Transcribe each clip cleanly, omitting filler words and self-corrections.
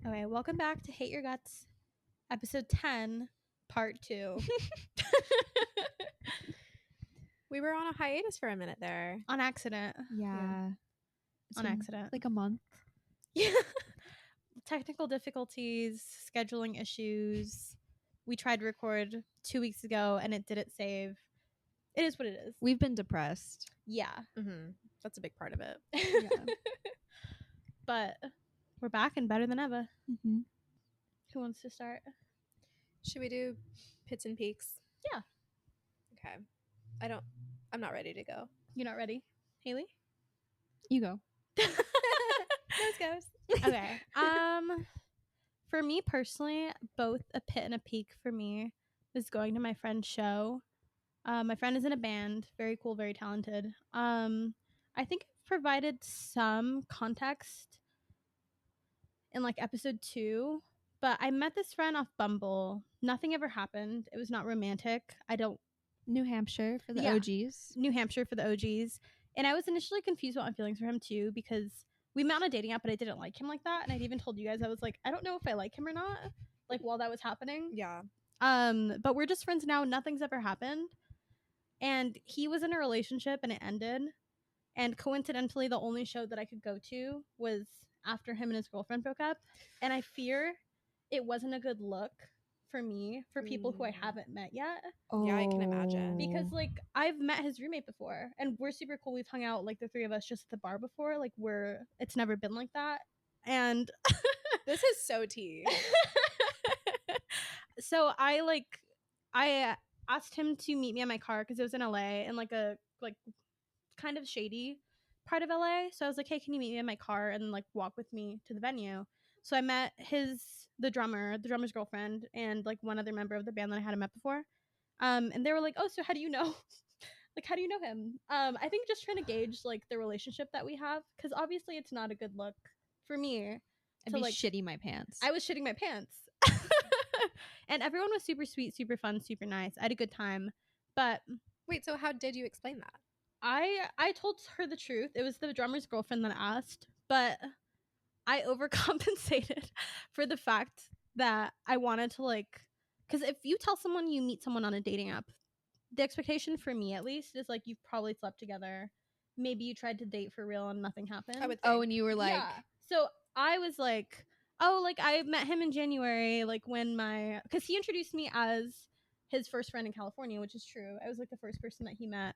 Okay, welcome back to Hate Your Guts, episode 10, part 2. We were on a hiatus for a minute there. On accident. Yeah. On accident. Like a month. Yeah. Technical difficulties, scheduling issues. We tried to record 2 weeks ago and it didn't save. It is what it is. We've been depressed. Yeah. Mm-hmm. That's a big part of it. Yeah. But we're back and better than ever. Mm-hmm. Who wants to start? Should we do pits and peaks? Yeah. Okay. I'm not ready to go. You're not ready? Haley? You go. Nose goes. Okay. For me personally, both a pit and a peak for me was going to my friend's show. My friend is in a band, very cool, very talented. I think I've provided some context in like episode 2, but I met this friend off Bumble. Nothing ever happened. It was not romantic. New Hampshire for the Yeah. OGs. New Hampshire for the OGs. And I was initially confused about my feelings for him too, because we met on a dating app, but I didn't like him like that. And I'd even told you guys, I was like, I don't know if I like him or not, like while that was happening. Yeah. But we're just friends now. Nothing's ever happened. And he was in a relationship and it ended. And coincidentally, the only show that I could go to was after him and his girlfriend broke up. And I fear it wasn't a good look for me, for people who I haven't met yet. Yeah, I can imagine. Because like I've met his roommate before and we're super cool. We've hung out like the three of us just at the bar before. Like it's never been like that. And This is so tea. so I asked him to meet me in my car because it was in LA and like a kind of shady part of LA. So I was like, hey, can you meet me in my car and like walk with me to the venue? So I met the drummer's girlfriend, and like one other member of the band that I hadn't met before. And they were like, oh, so how do you know? Like, how do you know him? I think just trying to gauge like the relationship that we have, because obviously it's not a good look for me. I'd be shitting my pants. I was shitting my pants. And everyone was super sweet, super fun, super nice. I had a good time. But Wait, so how did you explain that? I told her the truth. It was the drummer's girlfriend that asked, but I overcompensated for the fact that I wanted to like, because if you tell someone you meet someone on a dating app, the expectation for me at least is like you've probably slept together. Maybe you tried to date for real and nothing happened. I would think. Oh, and you were like, Yeah. So I was like, oh, like I met him in January, like because he introduced me as his first friend in California, which is true. I was like the first person that he met.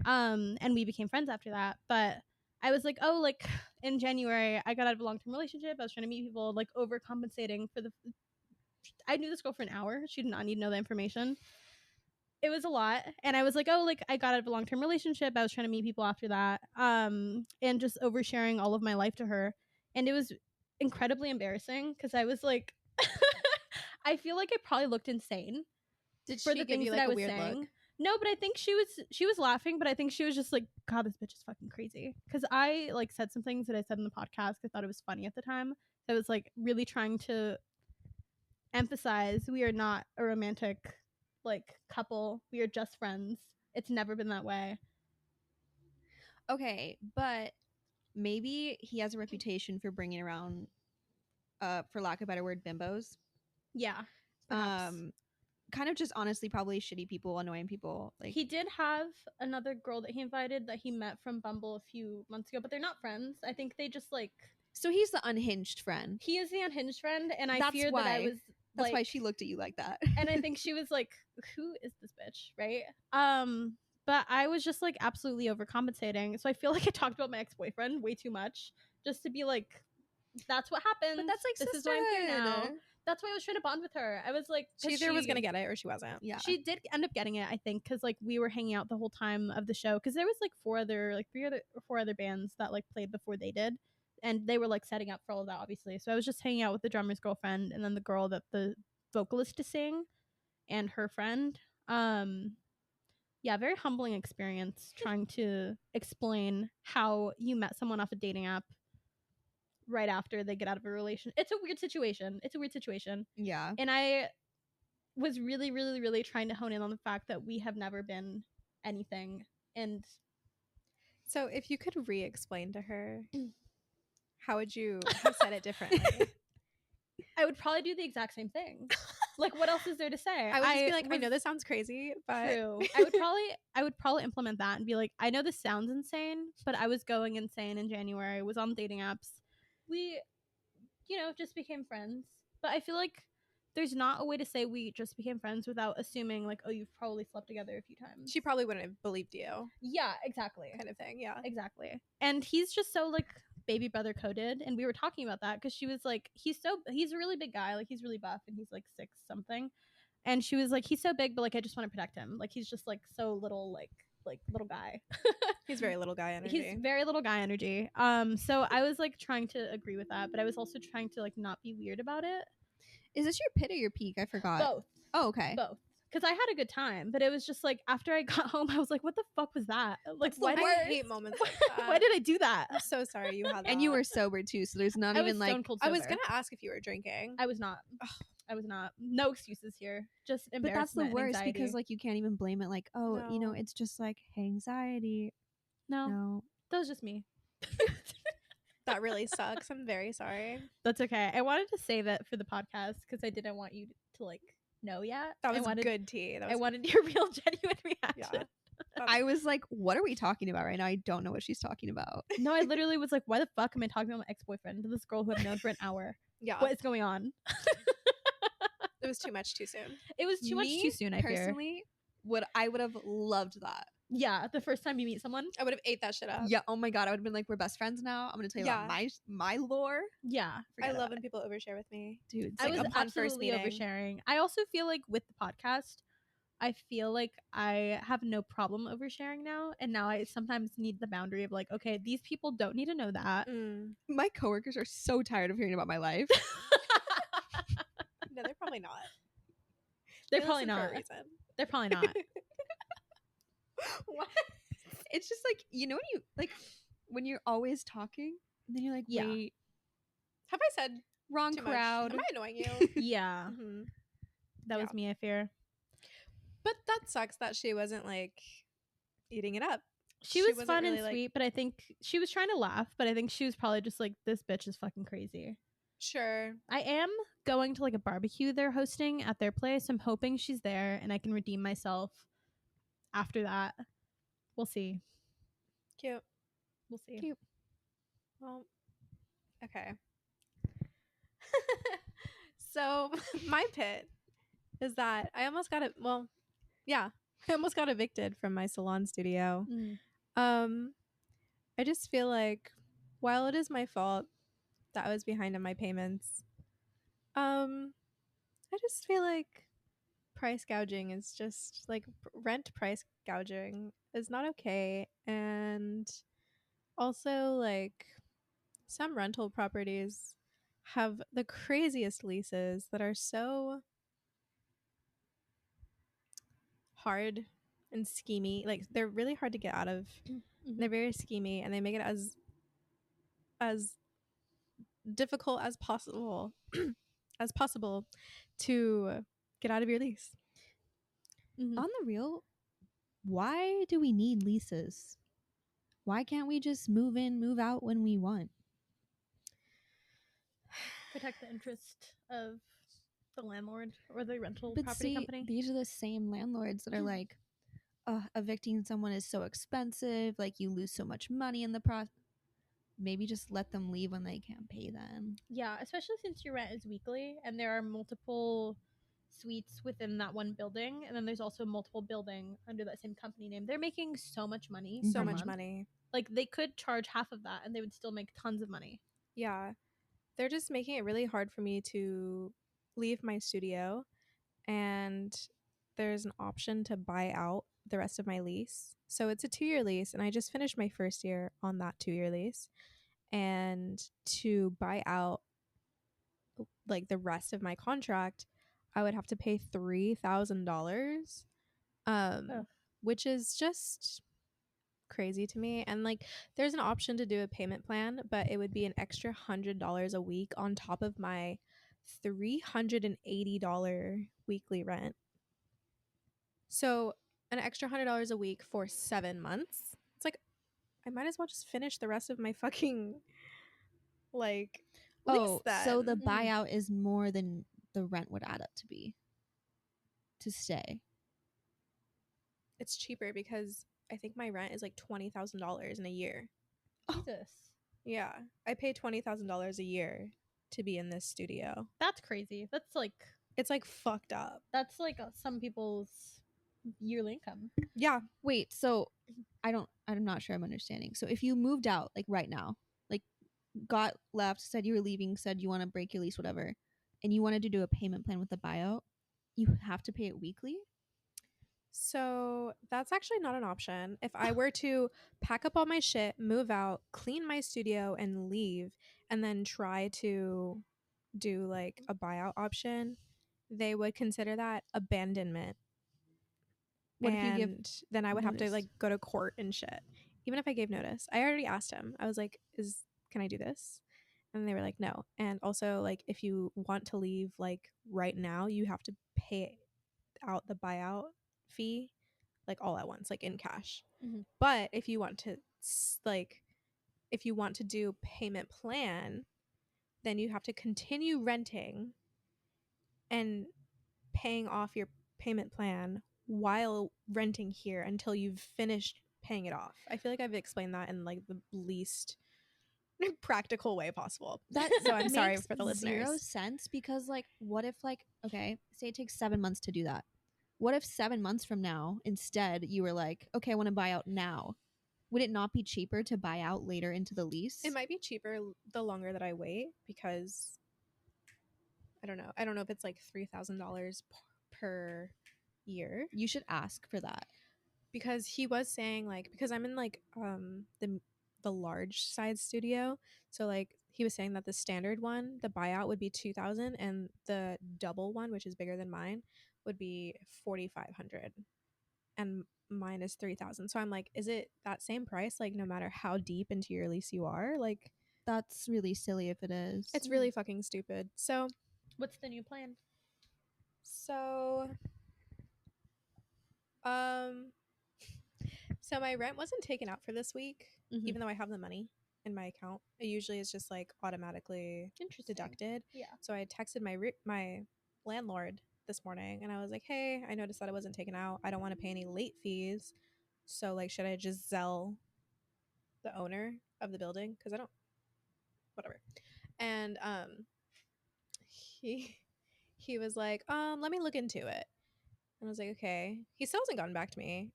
And we became friends after that. But I was like, oh, like in January, I got out of a long-term relationship. I was trying to meet people, like overcompensating for I knew this girl for an hour. She did not need to know the information. It was a lot. And I was like, oh, like I got out of a long-term relationship. I was trying to meet people after that. And just oversharing all of my life to her. And it was incredibly embarrassing because I was like, I feel like I probably looked insane. Did for she the give things you that like I a was weird saying. look? No, but I think she was laughing, but I think she was just like, God, this bitch is fucking crazy. Because I like said some things that I said in the podcast. I thought it was funny at the time. So I was like really trying to emphasize we are not a romantic like couple. We are just friends. It's never been that way. okay, but maybe he has a reputation for bringing around, for lack of a better word, bimbos. Yeah. Perhaps. Kind of just honestly probably shitty people, annoying people. Like he did have another girl that he invited that he met from Bumble a few months ago, but they're not friends. I think they just like. So he's the unhinged friend. He is the unhinged friend, and I That's fear why. that I was. That's like, why she looked at you like that. And I think she was like, who is this bitch, right? But I was just like absolutely overcompensating. So I feel like I talked about my ex-boyfriend way too much just to be like, that's what happened. But that's like this is why I'm here now. That's why I was trying to bond with her. I was like, She either was going to get it or she wasn't. Yeah. She did end up getting it, I think, because like we were hanging out the whole time of the show. Because there was like four other bands that like played before they did. And they were like setting up for all of that, obviously. So I was just hanging out with the drummer's girlfriend and then the girl that the vocalist is sing and her friend. Yeah, very humbling experience trying to explain how you met someone off a dating app right after they get out of a relation. It's a weird situation. Yeah. And I was really, really, really trying to hone in on the fact that we have never been anything. And so if you could re-explain to her, how would you have said it differently? I would probably do the exact same thing. Like, what else is there to say? I would just be like, I know was- this sounds crazy, but True. I would probably implement that and be like, I know this sounds insane, but I was going insane in January. Was on dating apps. We, just became friends. But I feel like there's not a way to say we just became friends without assuming like, oh, you've probably slept together a few times. she probably wouldn't have believed you, Yeah, exactly. kind of thing. Yeah. Exactly. And he's just so like baby brother coded, and we were talking about that because she was like, he's a really big guy, like he's really buff and he's like 6 something. And she was like, he's so big, but like I just want to protect him. Like he's just like so little, like little guy. He's very little guy energy. He's very little guy energy. So I was like trying to agree with that, but I was also trying to like not be weird about it. Is this your pit or your peak? I forgot. Both. Oh, okay. Both. Because I had a good time, but it was just like after I got home, I was like, what the fuck was that? Like, That's the why I hate moments like that. why did I do that? I'm so sorry you had that. And you were sober too, so there's not I was even like stone cold I was sober. gonna ask if you were drinking. I was not. I was not. No excuses here. Just But that's the embarrassment and worst because anxiety. like you can't even blame it like, oh, No. it's just like anxiety. no, No. that was just me. That really sucks. I'm very sorry. That's okay. I wanted to save it for the podcast because I didn't want you to like know yet. That I was wanted, good tea. That I was wanted your real genuine reaction. I was like, what are we talking about right now? I don't know what she's talking about. No, I literally was like, why the fuck am I talking about my ex-boyfriend to this girl who I've known for an hour? yeah. What is going on? It was too much too soon. It was too much Me, too soon, I fear. personally, I would have loved that. Yeah, the first time you meet someone. I would have ate that shit up. Yeah. Oh my god, I would have been like, we're best friends now. I'm gonna tell you about my lore. Yeah. I Forget love about when people overshare with me. it. Dude. I like was upon first absolutely meeting. oversharing. I also feel like with the podcast, I feel like I have no problem oversharing now. And now I sometimes need the boundary of like, okay, these people don't need to know that. Mm. My coworkers are so tired of hearing about my life. No, they're probably not. They're They probably listen for not. a reason. They're probably not. What? It's just like when you're always talking, and then you're like, Yeah. wait, Have I said wrong too much? crowd. Am I annoying you? Yeah. Mhm. That was Yeah. me, I fear. But that sucks that she wasn't like eating it up. She She was wasn't fun really, and like- sweet, but I think she was trying to laugh, but I think she was probably just like, this bitch is fucking crazy. Sure. I am going to like a barbecue they're hosting at their place. I'm hoping she's there and I can redeem myself after that. We'll see. Cute. We'll see. Cute. Well, okay. So my pit is that I almost got it. Well, yeah, I almost got evicted from my salon studio. Mm. I just feel like while it is my fault that I was behind on my payments, I just feel like price gouging is just like rent price gouging is not okay. And also, like, some rental properties have the craziest leases that are so hard and schemy. Like, they're really hard to get out of. Mhm. They're very schemy, and they make it as difficult as possible to get out of your lease. Mhm. On the real, why do we need leases? Why can't we just move in, move out when we want? Protect the interest of the landlord or the rental But property see, company. these are the same landlords that are like, evicting someone is so expensive. Like you lose so much money in the process. Maybe just let them leave when they can't pay then. Yeah, especially since your rent is weekly and there are multiple suites within that one building, and then there's also multiple building under that same company name. They're making so much money. So per much month. money. Like they could charge half of that and they would still make tons of money. Yeah. They're just making it really hard for me to leave my studio, and there's an option to buy out the rest of my lease. So it's a 2-year lease, and I just finished my first year on that 2-year lease. And to buy out like the rest of my contract, I would have to pay $3,000, Ugh. which is just crazy to me. And like, there's an option to do a payment plan, but it would be an extra $100 a week on top of my $380 weekly rent. So an extra $100 a week for 7 months. It's like, I might as well just finish the rest of my fucking like lease so the then. buyout is more than the rent would add up to be to stay. It's cheaper because I think my rent is like $20,000 in a year. Jesus. Yeah, I pay $20,000 a year to be in this studio. That's crazy. That's like fucked up. That's like some people's yearly income. Yeah. Wait, so I'm not sure I'm understanding. So if you moved out like right now, like got left, said you were leaving, said you want to break your lease, whatever, and you wanted to do a payment plan with the buyout, you have to pay it weekly? So that's actually not an option. If I were to pack up all my shit, move out, clean my studio, and leave, and then try to do like a buyout option, they would consider that abandonment. What if you give then I would have to notice? like go to court and shit. Even if I gave notice. I already asked him. I was like, can I do this? And they were like, no. And also, like, if you want to leave like right now, you have to pay out the buyout fee like all at once, like in cash. Mhm. But if you want to do payment plan, then you have to continue renting and paying off your payment plan while renting here until you've finished paying it off. I feel like I've explained that in like the least practical way possible. So I'm sorry for the listeners. Zero sense, because like what if like, okay, say it takes 7 months to do that. What if 7 months from now instead you were like, okay, I want to buy out now? Would it not be cheaper to buy out later into the lease? It might be cheaper the longer that I wait, because I don't know. I don't know if it's like $3,000 per year. You should ask for that. Because he was saying like, because I'm in like the large size studio, so like he was saying that the standard one, the buyout would be 2,000, and the double one, which is bigger than mine, would be 4,500, and mine is 3,000. So I'm like, is it that same price like no matter how deep into your lease you are? Like, That's really silly if it is. it's really fucking stupid. So What's the new plan? So my rent wasn't taken out for this week, Mhm. even though I have the money in my account. It usually is just like automatically Interesting. deducted. Yeah. So I texted my landlord this morning, and I was like, hey, I noticed that it wasn't taken out. I don't want to pay any late fees. So like, should I just Zelle the owner of the building? Because I don't, whatever. And he was like, let me look into it. And I was like, okay. He still hasn't gotten back to me.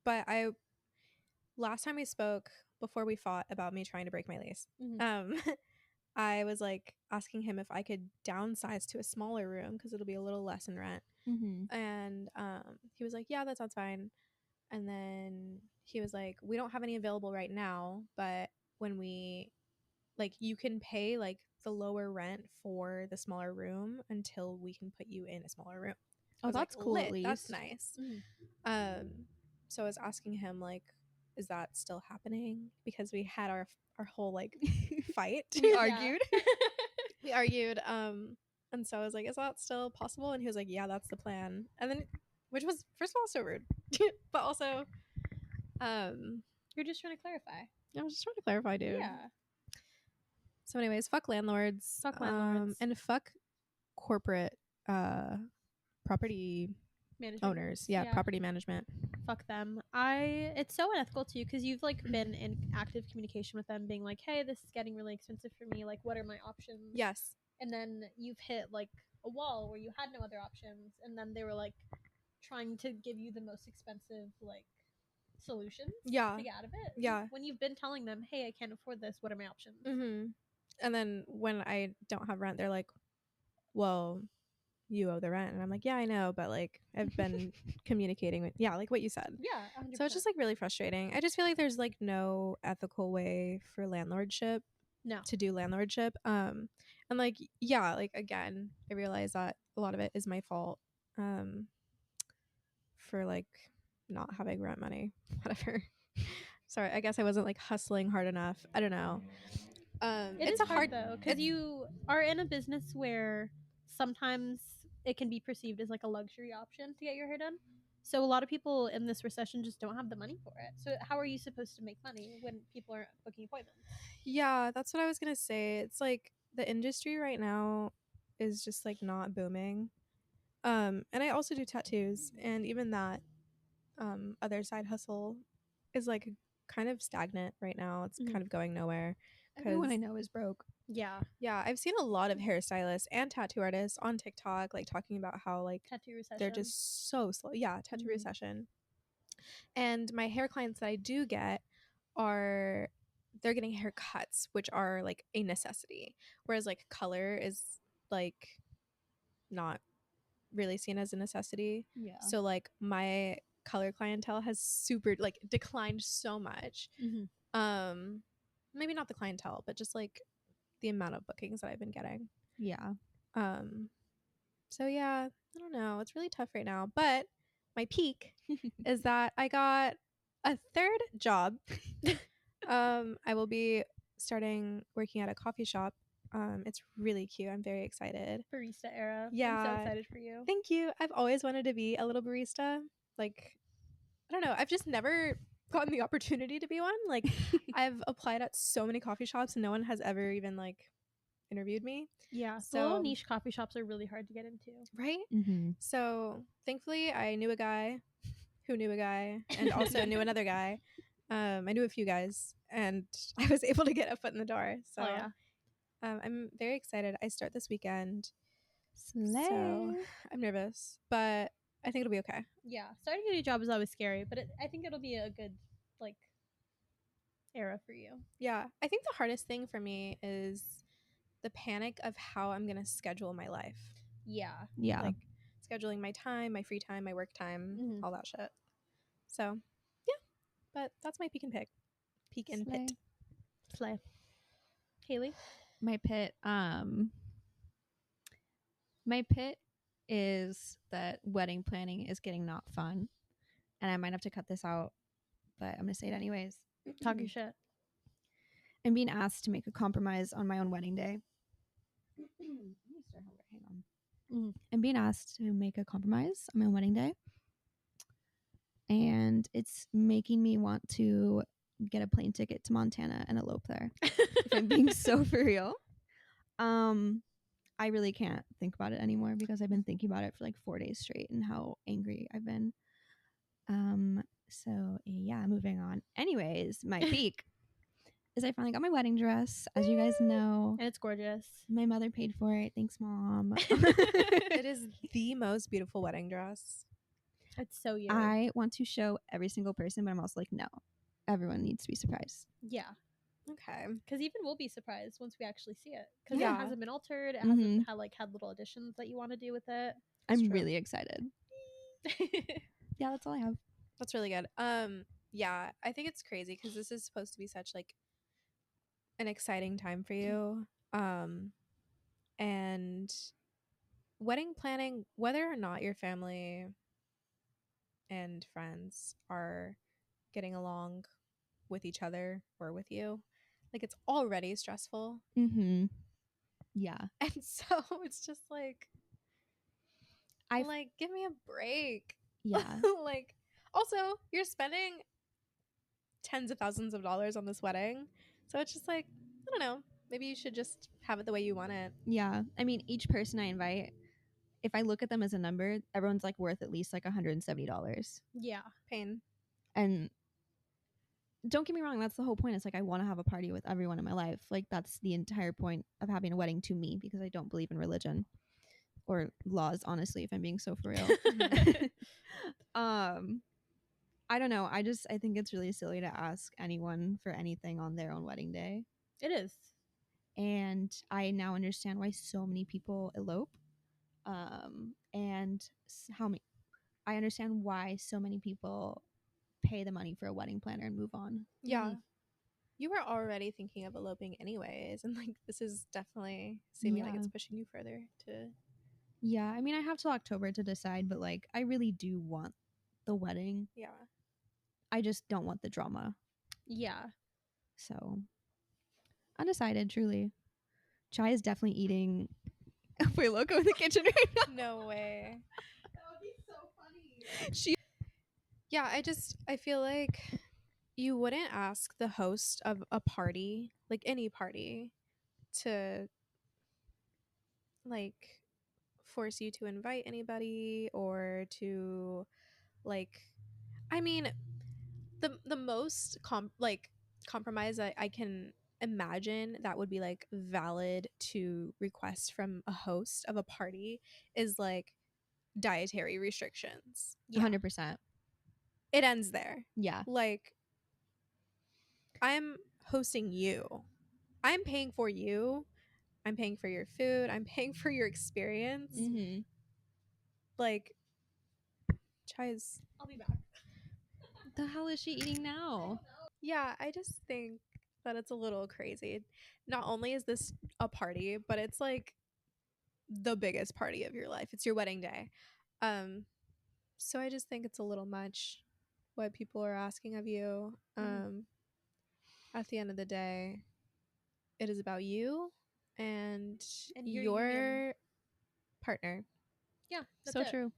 But last time we spoke, before we fought about me trying to break my lease, Mhm. I was like asking him if I could downsize to a smaller room because it'll be a little less in rent. Mm-hmm. And he was like, yeah, that sounds fine. And then he was like, we don't have any available right now, but when we like, you can pay like the lower rent for the smaller room until we can put you in a smaller room. I Oh, was that's like, cool. lit, At least that's nice. So I was asking him like, is that still happening? Because we had our whole like fight. We Yeah. argued. We argued. And so I was like, is that still possible? And he was like, yeah, that's the plan. And then, which was first of all so rude, but also, You're just trying to clarify. I was just trying to clarify, dude. Yeah. So, anyways, fuck landlords. Fuck landlords. And fuck corporate property Management. owners. Yeah, property management. Fuck them. It's so unethical too, because you've like been in active communication with them, being like, hey, this is getting really expensive for me, like what are my options? Yes. And then you've hit like a wall where you had no other options, and then they were like trying to give you the most expensive like solutions to get out of it. Yeah. When you've been telling them, hey, I can't afford this, what are my options? Mm-hmm. And then when I don't have rent, they're like, well, you owe the rent. And I'm like, yeah, I know, but like I've been communicating with, like what you said. Yeah, 100%. So it's just like really frustrating. I just feel like there's like no ethical way for landlordship to do landlordship. And like, yeah, like again, I realize that a lot of it is my fault for like not having rent money, whatever. Sorry, I guess I wasn't like hustling hard enough. I don't know. It's hard though, because you are in a business where sometimes it can be perceived as like a luxury option to get your hair done. So a lot of people in this recession just don't have the money for it. So how are you supposed to make money when people aren't booking appointments? Yeah, that's what I was gonna say. It's like the industry right now is just like not booming. And I also do tattoos, and even that other side hustle is like kind of stagnant right now. It's kind of going nowhere. Everyone I know is broke. Yeah. Yeah, I've seen a lot of hairstylists and tattoo artists on TikTok like talking about how like Tattoo recession. they're just so slow. Yeah, tattoo Mhm. recession. And my hair clients that I do get they're getting haircuts, which are like a necessity. Whereas like color is like not really seen as a necessity. Yeah. So like my color clientele has super like declined so much. Maybe not the clientele, but just like the amount of bookings that I've been getting. Yeah. So yeah, I don't know. It's really tough right now. But my peak is that I got a third job. I will be starting working at a coffee shop. It's really cute. I'm very excited. Barista era. I'm Yeah. so excited for you. Thank you. I've always wanted to be a little barista. Like, I don't know. I've just never gotten the opportunity to be one. Like, I've applied at so many coffee shops and no one has ever even like interviewed me. Yeah. So The little niche coffee shops are really hard to get into. Right? Mm-hmm. So thankfully I knew a guy who knew a guy and also knew another guy. I knew a few guys and I was able to get a foot in the door. So I'm very excited. I start this weekend. Slay. So I'm nervous, but I think it'll be okay. Yeah. Starting a new job is always scary, but I think it'll be a good like era for you. Yeah. I think the hardest thing for me is the panic of how I'm going to schedule my life. Yeah. Yeah. Like scheduling my time, my free time, my work time, all that shit. So, yeah. But that's my peek and pick. Peek and pit. Slay. Haley? My pit is that wedding planning is getting not fun. And I might have to cut this out, but I'm going to say it anyways. Talk your shit. I'm being asked to make a compromise on my own wedding day. Hang on. I'm being asked to make a compromise on my own wedding day. And it's making me want to get a plane ticket to Montana and elope there. If I'm being so for real. I really can't think about it anymore because I've been thinking about it for like 4 days straight and how angry I've been. So yeah, moving on. Anyways, my peak is I finally got my wedding dress, as you guys know. And it's gorgeous. My mother paid for it. Thanks, Mom. It is the most beautiful wedding dress. It's so you. I want to show every single person, but I'm also like, no, everyone needs to be surprised. Yeah. Okay. Because even we'll be surprised once we actually see it. Because Yeah. it hasn't been altered. It hasn't had little additions that you want to do with it. I'm really excited. Yeah, that's all I have. That's really good. Yeah, I think it's crazy because this is supposed to be such like an exciting time for you. And wedding planning, whether or not your family and friends are getting along with each other or with you, like it's already stressful. Yeah. And so it's just like I'm like, give me a break. Yeah. Like, also, you're spending tens of thousands of dollars on this wedding. So it's just like, I don't know. Maybe you should just have it the way you want it. Yeah. I mean, each person I invite, if I look at them as a number, everyone's like worth at least like $170. Yeah. Pain. And don't get me wrong, that's the whole point. It's like I want to have a party with everyone in my life. Like that's the entire point of having a wedding to me, because I don't believe in religion or laws, honestly, if I'm being so for real. I don't know. I think it's really silly to ask anyone for anything on their own wedding day. It is. And I now understand why so many people elope. And I understand why so many people pay the money for a wedding planner and move on. Yeah. You were already thinking of eloping anyways, and like this is definitely seeming like it's pushing you further to. Yeah, I mean, I have till October to decide, but like I really do want the wedding. Yeah. I just don't want the drama. Yeah. So undecided, truly. Chai is definitely eating a loco in the kitchen right now. No way. That would be so funny. Yeah, I feel like you wouldn't ask the host of a party, like any party, to like force you to invite anybody or to like I mean the most compromise I can imagine that would be like valid to request from a host of a party is like dietary restrictions. 100%. It ends there. Yeah. Like, I'm hosting you. I'm paying for you. I'm paying for your food. I'm paying for your experience. Mm-hmm. Like, Chai's. I'll be back. The hell is she eating now? Yeah, I just think that it's a little crazy. Not only is this a party, but it's like the biggest party of your life. It's your wedding day. So I just think it's a little much what people are asking of you. At the end of the day, it is about you and your your union. partner. Yeah, that's So it. true.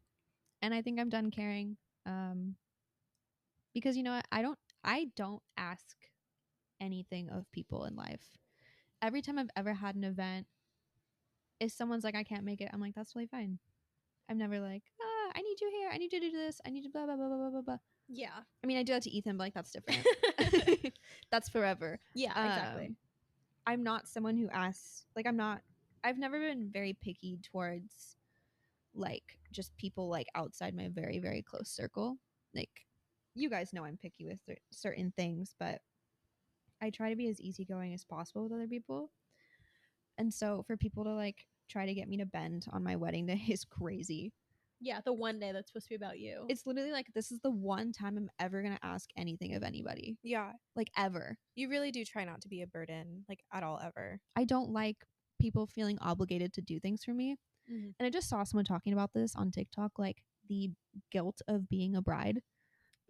And I think I'm done caring. Because you know what? I don't ask anything of people in life. Every time I've ever had an event, if someone's like, I can't make it, I'm like, that's totally fine. I'm never like, I need you here. I need you to do this. I need to blah, blah, blah, blah, blah, blah. Yeah. I mean, I do that to Ethan, but like, that's different. That's forever. Yeah, exactly. I'm not someone who asks, like, I've never been very picky towards like just people like outside my very, very close circle. Like, you guys know I'm picky with certain things, but I try to be as easygoing as possible with other people. And so for people to like try to get me to bend on my wedding day is crazy. Yeah, the one day that's supposed to be about you. It's literally like, this is the one time I'm ever going to ask anything of anybody. Yeah. Like, ever. You really do try not to be a burden, like at all ever. I don't like people feeling obligated to do things for me. Mm-hmm. And I just saw someone talking about this on TikTok, like the guilt of being a bride.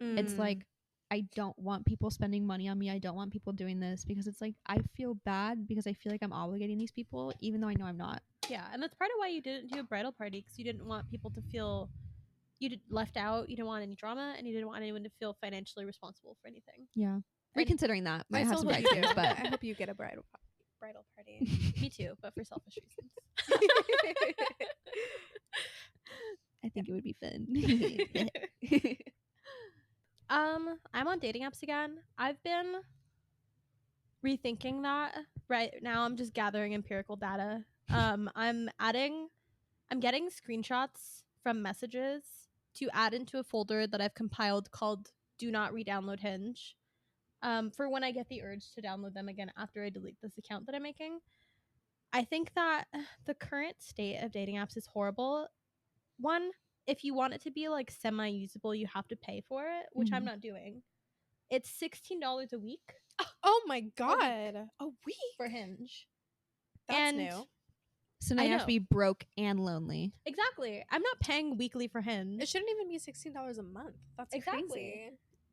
It's like, I don't want people spending money on me. I don't want people doing this because it's like, I feel bad because I feel like I'm obligating these people, even though I know I'm not. Yeah, and that's part of why you didn't do a bridal party, because you didn't want people to feel left out. You didn't want any drama, and you didn't want anyone to feel financially responsible for anything. Yeah. Reconsidering that. Might I have still some hope you bridesmaids, do. but I hope you get a bridal party. Me too, but for selfish reasons. I think it would be fun. I'm on dating apps again. I've been rethinking that. Right now I'm just gathering empirical data. I'm getting screenshots from messages to add into a folder that I've compiled called Do Not Re-Download Hinge. For when I get the urge to download them again after I delete this account that I'm making. I think that the current state of dating apps is horrible. One, if you want it to be like semi-usable, you have to pay for it, which I'm not doing. It's $16 a week. Oh my god. A week for Hinge. That's and new. So now I you have to know. be broke and lonely. Exactly. I'm not paying weekly for Hinge. It shouldn't even be $16 a month. That's Exactly. crazy.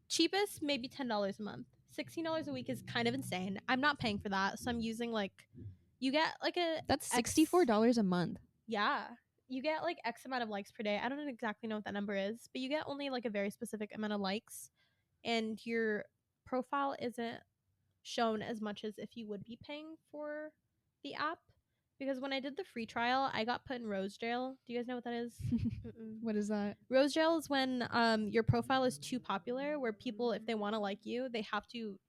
Cheapest, maybe $10 a month. $16 a week is kind of insane. I'm not paying for that, so I'm using like, you get like a That's $64 a month. Yeah, you get like X amount of likes per day. I don't exactly know what that number is, but you get only like a very specific amount of likes, and your profile isn't shown as much as if you would be paying for the app. Because when I did the free trial, I got put in rose jail. Do you guys know what that is? What is that? Rose jail is when your profile is too popular, where people, if they want to like you, they have to.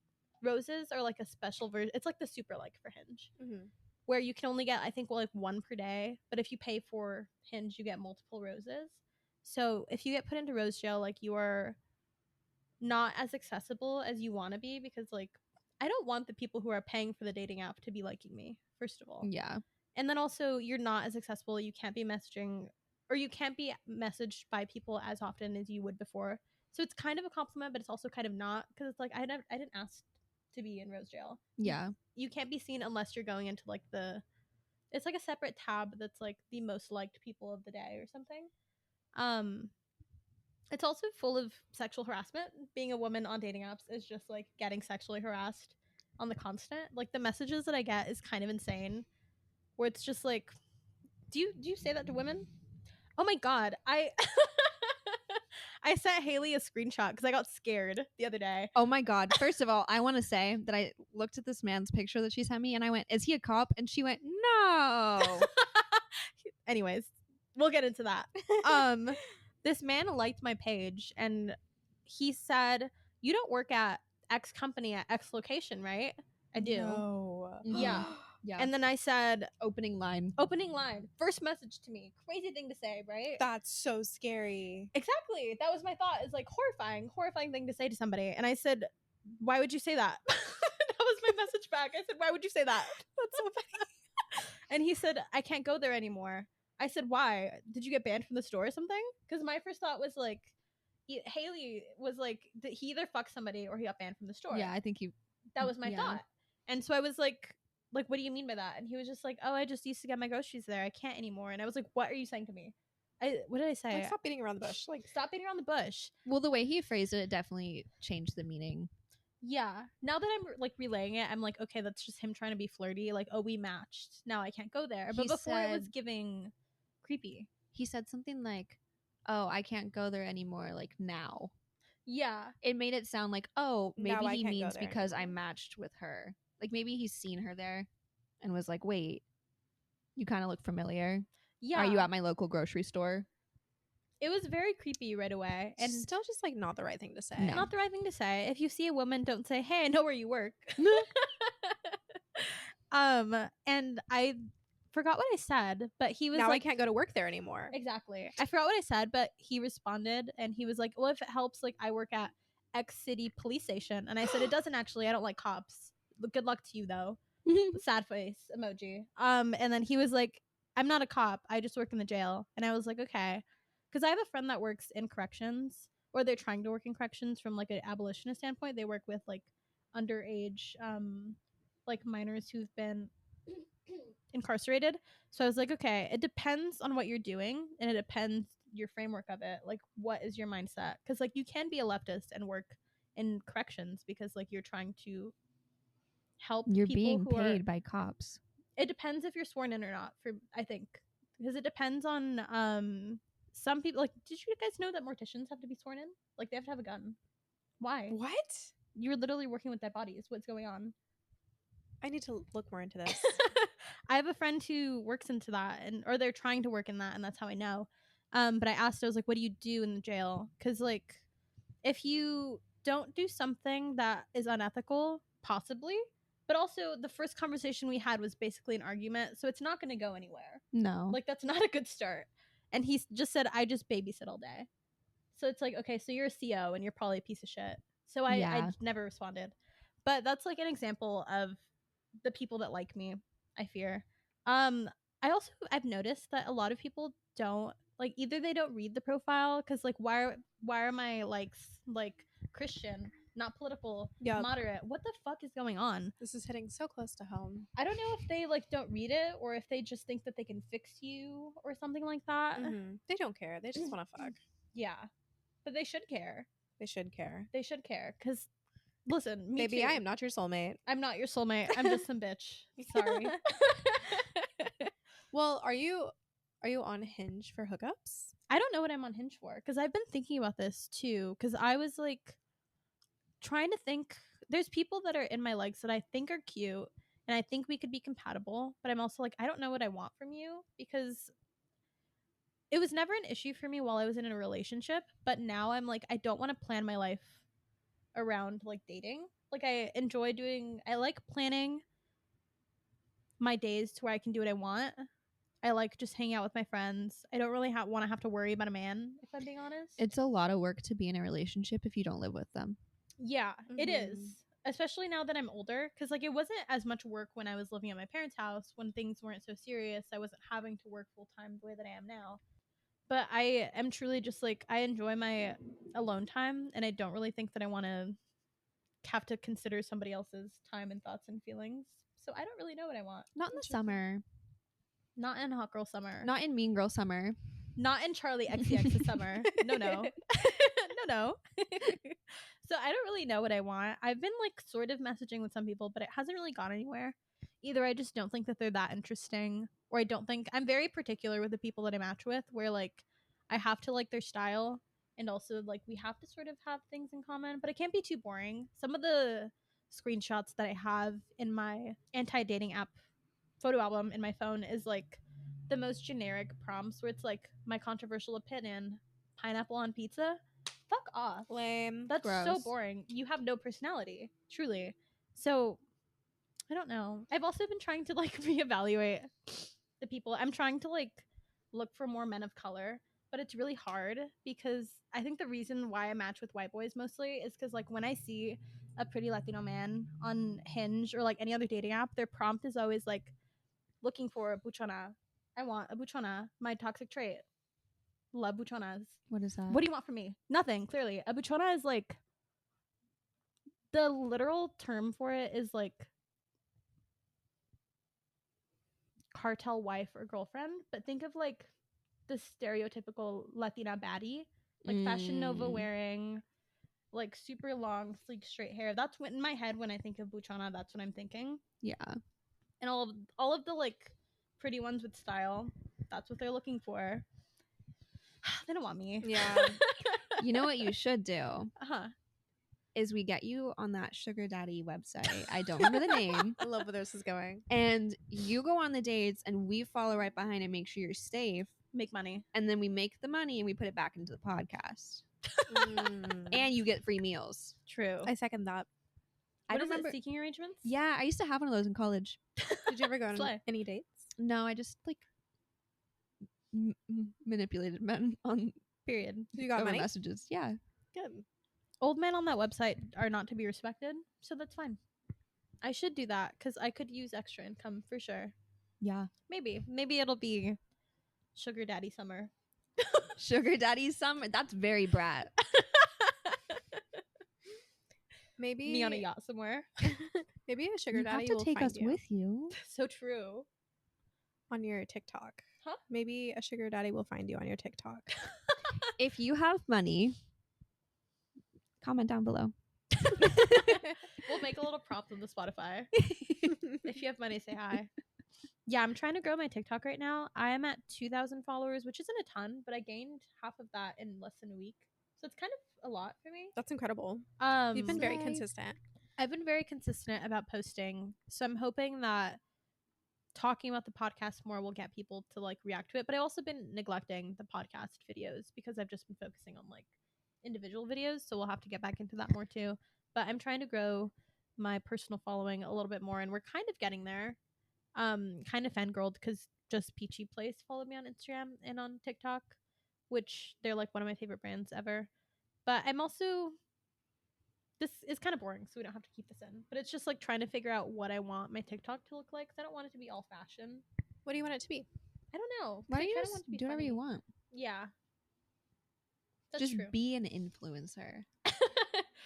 Roses are like a special version. It's like the super like for Hinge, where you can only get, I think, well, like one per day. But if you pay for Hinge, you get multiple roses. So if you get put into rose jail, like, you are not as accessible as you want to be, because like, I don't want the people who are paying for the dating app to be liking me, first of all. Yeah. And then also, you're not as accessible. You can't be messaging, or you can't be messaged by people as often as you would before. So it's kind of a compliment, but it's also kind of not, because it's like, I didn't ask to be in rose jail. Yeah. You can't be seen unless you're going into like it's like a separate tab that's like the most liked people of the day or something. It's also full of sexual harassment. Being a woman on dating apps is just like getting sexually harassed on the constant. Like, the messages that I get is kind of insane, where it's just like, do you say that to women? Oh my god, I I sent Haley a screenshot because I got scared the other day. Oh my God. First of all, I want to say that I looked at this man's picture that she sent me and I went, is he a cop? And she went, no. Anyways, we'll get into that. This man liked my page and he said, "You don't work at X company at X location, right?" I do. No. Yeah. Yeah. And then I said, opening line. first message to me. Crazy thing to say, right? That's so scary. Exactly. That was my thought. It's like horrifying thing to say to somebody. And I said, "Why would you say that?" That was my message back. I said, "Why would you say that?" That's so funny. And he said, "I can't go there anymore." I said, "Why? Did you get banned from the store or something?" Because my first thought was like, Haley was like, he either fucked somebody or he got banned from the store. Yeah, I think you. That was my yeah. thought. And so I was like, what do you mean by that? And he was just like, "Oh, I just used to get my groceries there. I can't anymore." And I was like, "What are you saying to me?" What did I say? Like, stop beating around the bush. Like, Stop beating around the bush. Well, the way he phrased it definitely changed the meaning. Yeah. Now that I'm like relaying it, I'm like, okay, that's just him trying to be flirty. Like, oh, we matched. Now I can't go there. But He before it was said- giving creepy. He said something like, oh, I can't go there anymore, like now. Yeah. It made it sound like, oh, Now maybe I he can't go means there because I anymore. matched with her. Like maybe he's seen her there and was like, wait, you kind of look familiar. Yeah. Are you at my local grocery store? It was very creepy right away. and And still just like not the right thing to say. No. not the right thing to say. If you see a woman, don't say, "Hey, I know where you work." And I forgot what I said, but he was Now like, I can't go to work there anymore. exactly. I forgot what I said, but he responded and he was like, "Well, if it helps, like I work at X City Police Station." And I said, "It doesn't actually. I don't like cops. Good luck to you though." Sad face emoji. And then he was like, "I'm not a cop. I just work in the jail." And I was like, "Okay." Because I have a friend that works in corrections, or they're trying to work in corrections from like an abolitionist standpoint. They work with like underage like minors who've been incarcerated. So I was like, okay, it depends on what you're doing and it depends your framework of it. Like what is your mindset? Because like you can be a leftist and work in corrections because like you're trying to help You're people being who paid are, by cops. it depends if you're sworn in or not, for I think. Because it depends on some people, like, did you guys know that morticians have to be sworn in? Like they have to have a gun. Why? What? You're literally working with dead bodies. What's going on? I need to look more into this. I have a friend who works into that, and or they're trying to work in that, and that's how I know. But I asked, I was like, "What do you do in the jail?" Because like, if you don't do something that is unethical, possibly, but also the first conversation we had was basically an argument, so it's not going to go anywhere. No. Like that's not a good start. And he just said, "I just babysit all day." So it's like, okay, so you're a CO and you're probably a piece of shit. So I Yeah. never responded. But that's like an example of the people that like me, I fear. I've noticed that a lot of people don't like, either they don't read the profile because like why are my likes like Christian, not political, Yeah. moderate? What the fuck is going on? This is hitting so close to home. I don't know if they like don't read it or if they just think that they can fix you or something like that. Mhm. They don't care. They just want to fuck. Yeah. But they should care. They should care. They should care. Because, listen, me Maybe too. I am not your soulmate. I'm not your soulmate. I'm just some bitch. Sorry. Well, are you on Hinge for hookups? I don't know what I'm on Hinge for. Because I've been thinking about this too. Because I was like trying to think. There's people that are in my likes that I think are cute. And I think we could be compatible. But I'm also like, I don't know what I want from you. Because it was never an issue for me while I was in a relationship, but now I'm like, I don't want to plan my life around like dating. Like I like planning my days to where I can do what I want. I like just hanging out with my friends. I don't really want to have to worry about a man, if I'm being honest. It's a lot of work to be in a relationship if you don't live with them. Yeah, it Mhm. is. Especially now that I'm older, because like it wasn't as much work when I was living at my parents' house when things weren't so serious. I wasn't having to work full time the way that I am now. But I am truly just like, I enjoy my alone time, and I don't really think that I want to have to consider somebody else's time and thoughts and feelings. So I don't really know what I want. Not in the Interesting. summer. Not in Hot Girl Summer. Not in Mean Girl Summer. Not in Charlie XCX's summer. No. No. So I don't really know what I want. I've been like sort of messaging with some people, but it hasn't really gone anywhere. Either I just don't think that they're that interesting, or I don't think I'm very particular with the people that I match with, where like I have to like their style and also like we have to sort of have things in common, but it can't be too boring. Some of the screenshots that I have in my anti-dating app photo album in my phone is like the most generic prompts where it's like my controversial opinion, pineapple on pizza. Fuck off. Lame. That's so Gross. boring. You have no personality, truly. So I don't know. I've also been trying to like reevaluate the people. I'm trying to like look for more men of color, but it's really hard because I think the reason why I match with white boys mostly is because like when I see a pretty Latino man on Hinge or like any other dating app, their prompt is always like looking for a buchona. I want a buchona. My toxic trait. Love buchonas. What is that? What do you want from me? Nothing, clearly. A buchona is like the literal term for it is like cartel wife or girlfriend, but think of like the stereotypical Latina baddie, like Fashion Nova wearing, like super long, sleek, straight hair. That's what in my head when I think of buchona, that's what I'm thinking. Yeah. And all of the like pretty ones with style, that's what they're looking for. They don't want me. Yeah. You know what you should do Uh-huh. is we get you on that sugar daddy website. I don't remember the name. I love where this is going. And you go on the dates and we follow right behind and make sure you're safe. Make money. And then we make the money and we put it back into the podcast. Mm. And you get free meals. True. I second that. I What don't is it, remember. seeking arrangements? Yeah, I used to have one of those in college. Did you ever go on Slay. any dates? No, I just like manipulated men on Period. You got over money? messages. Yeah. Good. Old men on that website are not to be respected, so that's fine. I should do that because I could use extra income for sure. Yeah. Maybe it'll be sugar daddy summer. Sugar daddy summer. That's very brat. Maybe Me on a yacht somewhere. Maybe a sugar You daddy have to will take find us you with you. So true. on your TikTok. Huh? Maybe a sugar daddy will find you on your TikTok. If you have money, comment down below. We'll make a little prompt on the Spotify. If you have money, say hi. Yeah, I'm trying to grow my TikTok right now. I am at 2,000 followers, which isn't a ton, but I gained half of that in less than a week. So it's kind of a lot for me. That's incredible. You've been very Yay. consistent. I've been very consistent about posting. So I'm hoping that talking about the podcast more will get people to like react to it. But I've also been neglecting the podcast videos because I've just been focusing on like individual videos. So we'll have to get back into that more too. But I'm trying to grow my personal following a little bit more, and we're kind of getting there. Kind of fangirled because just Peachy Place followed me on Instagram and on TikTok, which they're like one of my favorite brands ever. But I'm also, this is kind of boring, so we don't have to keep this in. But it's just like trying to figure out what I want my TikTok to look like. 'Cause I don't want it to be all fashion. What do you want it to be? I don't know. 'Cause Why I don't you kinda just want it to be do whatever you funny. want? Yeah, that's Just true. be an influencer.